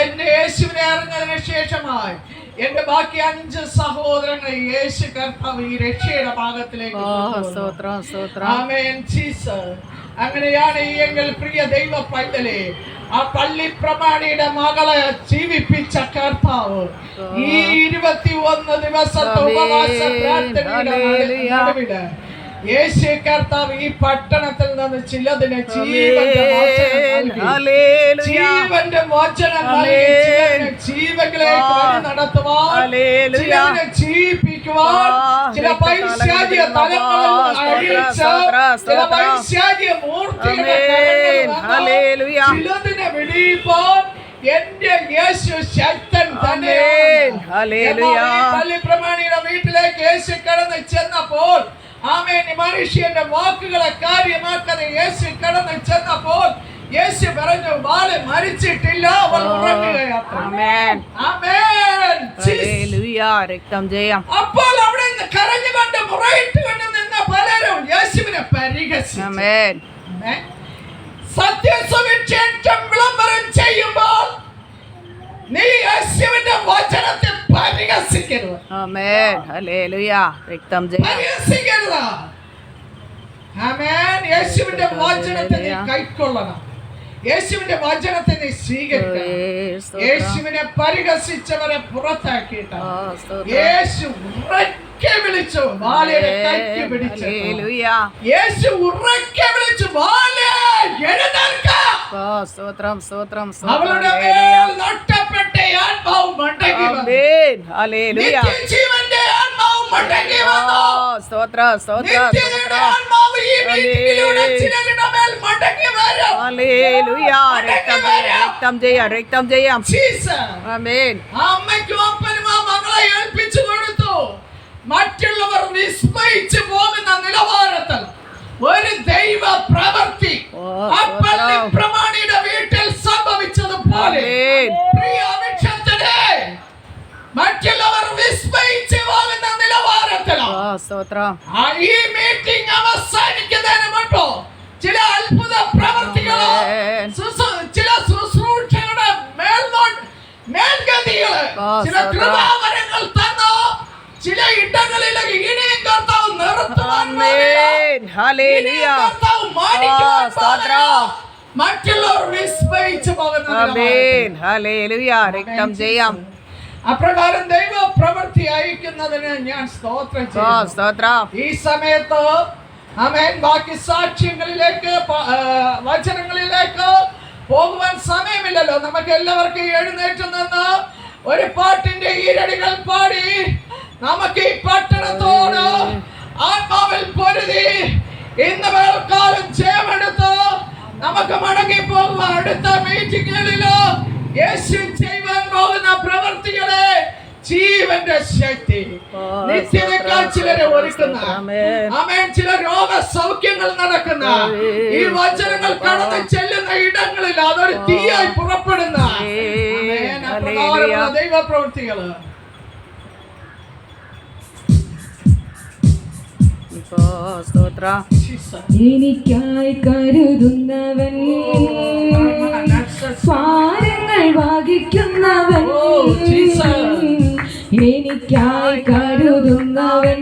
എന്നെ യേശുവിനെ അറിഞ്ഞതിന് ശേഷമായി എന്റെ ബാക്കി 5 സഹോദരങ്ങൾ യേശു കർത്താവ് ഈ രക്ഷയുടെ ഭാഗത്തിലേക്ക് അങ്ങനെയാണ് എങ്കിൽ പ്രിയ ദൈവ പൈതലേ, ആ പള്ളി പ്രമാണിയുടെ മകളെ ജീവിപ്പിച്ച കർത്താവ് ഈ 21 ദിവസത്തെ ഉപവാസ പ്രാർത്ഥനയുടെ നടുവില് യേശു കർത്താവ് ഈ പട്ടണത്തിൽ നിന്ന് ചിലതിനെ ജീവന്റെ വചനം നൽകി ജീവനിലേക്ക് വഴി നടത്തുവാൻ, ചിലതിനെ ജീവിപ്പിക്കുവാൻ, ചില പൈശാചിക തലങ്ങളിൽ അഴിച്ച് ചില പൈശാചിക മൂർത്തിയുടെ ചിലതിനെ വെടിയിപ്പാൻ എന്റെ യേശു ശക്തൻ തന്നെ. പള്ളി പ്രമാണിയുടെ വീട്ടിലേക്ക് യേശു കടന്ന് ചെന്നപ്പോൾ ആമേൻ, മനുഷ്യന്റെ വാക്കുകളെ കാര്യമാക്കാതെ യേശു കടന്ന് ചെന്നപ്പോൾ യേശു പറഞ്ഞു, ബാലൻ മരിച്ചിട്ടില്ല, അവൾ ഉറങ്ങുകയാണ്. അപ്പോൾ അവിടെ നിന്ന് കരഞ്ഞുകൊണ്ട് മുറയിട്ടുകൊണ്ട് നിന്ന പലരും യേശുവിനെ പരിഹസിച്ചു. സത്യസുവിശേഷം വിളംബരം ചെയ്യുമ്പോൾ നീ യേശുവിന്റെ വചനത്തെ പരിഹസിക്കരുത്. ആമേൻ, ഹല്ലേലൂയ, രക്തം ജയം. പരിഹസിക്കരുത്. ആമേൻ. യേശുവിന്റെ വചനത്തെ നീ കൈക്കൊള്ളണം. യേശുവിന്റെ വചനത്തെ നീ സ്വീകരിക്കണം. യേശുവിനെ പരിഹസിച്ചവരെ പുറത്താക്കിയിട്ട് യേശു ഉറക്കെ വിളിച്ചു, ബാലയുടെ കൈക്ക് പിടിച്ചു. യേശു ഉറക്കെ വിളിച്ചു, ബാലേ എഴുന്നേൽക്ക. അവളുടെ മേൽ നഷ്ടപ്പെട്ട ആത്മാവ് മടങ്ങി വന്നു. നിത്യജീവന്റെ ആത്മാവ് മടങ്ങി വന്നു. നിത്യജീവന്റെ ആത്മാവ് ഈ വീട്ടിലൂടെ ചിലരുടെ മേൽ മടങ്ങി വരും. രക്തം ജയം, രക്തം ജയം. അമ്മയ്ക്കും അപ്പനും ആ മകളെ ഏൽപ്പിച്ചു കൊടുത്തു. മറ്റുള്ളവർ വിസ്മയിച്ചു പോകുന്ന നിലവാരത്തിൽ ഒരു ദൈവ പ്രവൃത്തി പ്രമാണിയുടെ വീട്ടിൽ സംഭവിച്ചതുപോലെ മറ്റുള്ളവർ വിസ്മയിച്ചു പോകുന്ന നിലവാരത്തിലാണ് ഈ മീറ്റിംഗ് അവസാനിക്കുന്നതിന് മുൻപ് ചില അത്ഭുത പ്രവൃത്തികളോ ചില ശുശ്രൂഷകളുടെ മേൽഗതികള് ചില കൃപാവരങ്ങൾ തന്നോ ചില ഇടങ്ങളിലേക്ക് ഇനിയും കർത്താവ് നിർത്തുവാൻ മറ്റുള്ളവർ വിസ്മയിച്ചു പോകുന്നത്. രക്തം ജയം. അപ്രകാരം ദൈവ പ്രവൃത്തി അയക്കുന്നതിന് ഞാൻ സ്തോത്രം ചെയ്യുന്നു. ഈ സമയത്ത് ആമേൻ, ബാക്കി സാക്ഷ്യങ്ങളിലേക്ക് വചനങ്ങളിലേക്ക് പോകുവാൻ സമയമില്ലല്ലോ. നമുക്ക് എല്ലാവർക്കും എഴുന്നേറ്റ് നിന്ന് ഒരു പാട്ടിന്റെ ഈരടികൾ പാടി നമുക്ക് ഈ പട്ടണത്തോട് ആത്മാവിൽ പൊരുതി ഇന്ന് വേൽക്കാലം ജയമെടുത്ത് നമുക്ക് മടങ്ങി പോകുവാൻ അടുത്ത മീറ്റിങ്ങുകളിലോ യേശു ചെയ്യുവാൻ പോകുന്ന പ്രവൃത്തികളെ ജീവന്റെ ശക്തി നിത്യതയ്ക്കാൾ ചിലരെ ഒരുക്കുന്ന ആമേൻ, ചില രോഗസൗഖ്യങ്ങൾ നടക്കുന്ന ഈ വചനങ്ങൾ കടന്ന് ചെല്ലുന്ന ഇടങ്ങളിൽ അതൊരു തീയായി പുറപ്പെടുന്ന ദൈവ പ്രവൃത്തികള്. എനിക്കായി കരുതുന്നവൻ, ഭാരങ്ങൾ വഹിക്കുന്നവൻ, എനിക്കായി കരുതുന്നവൻ,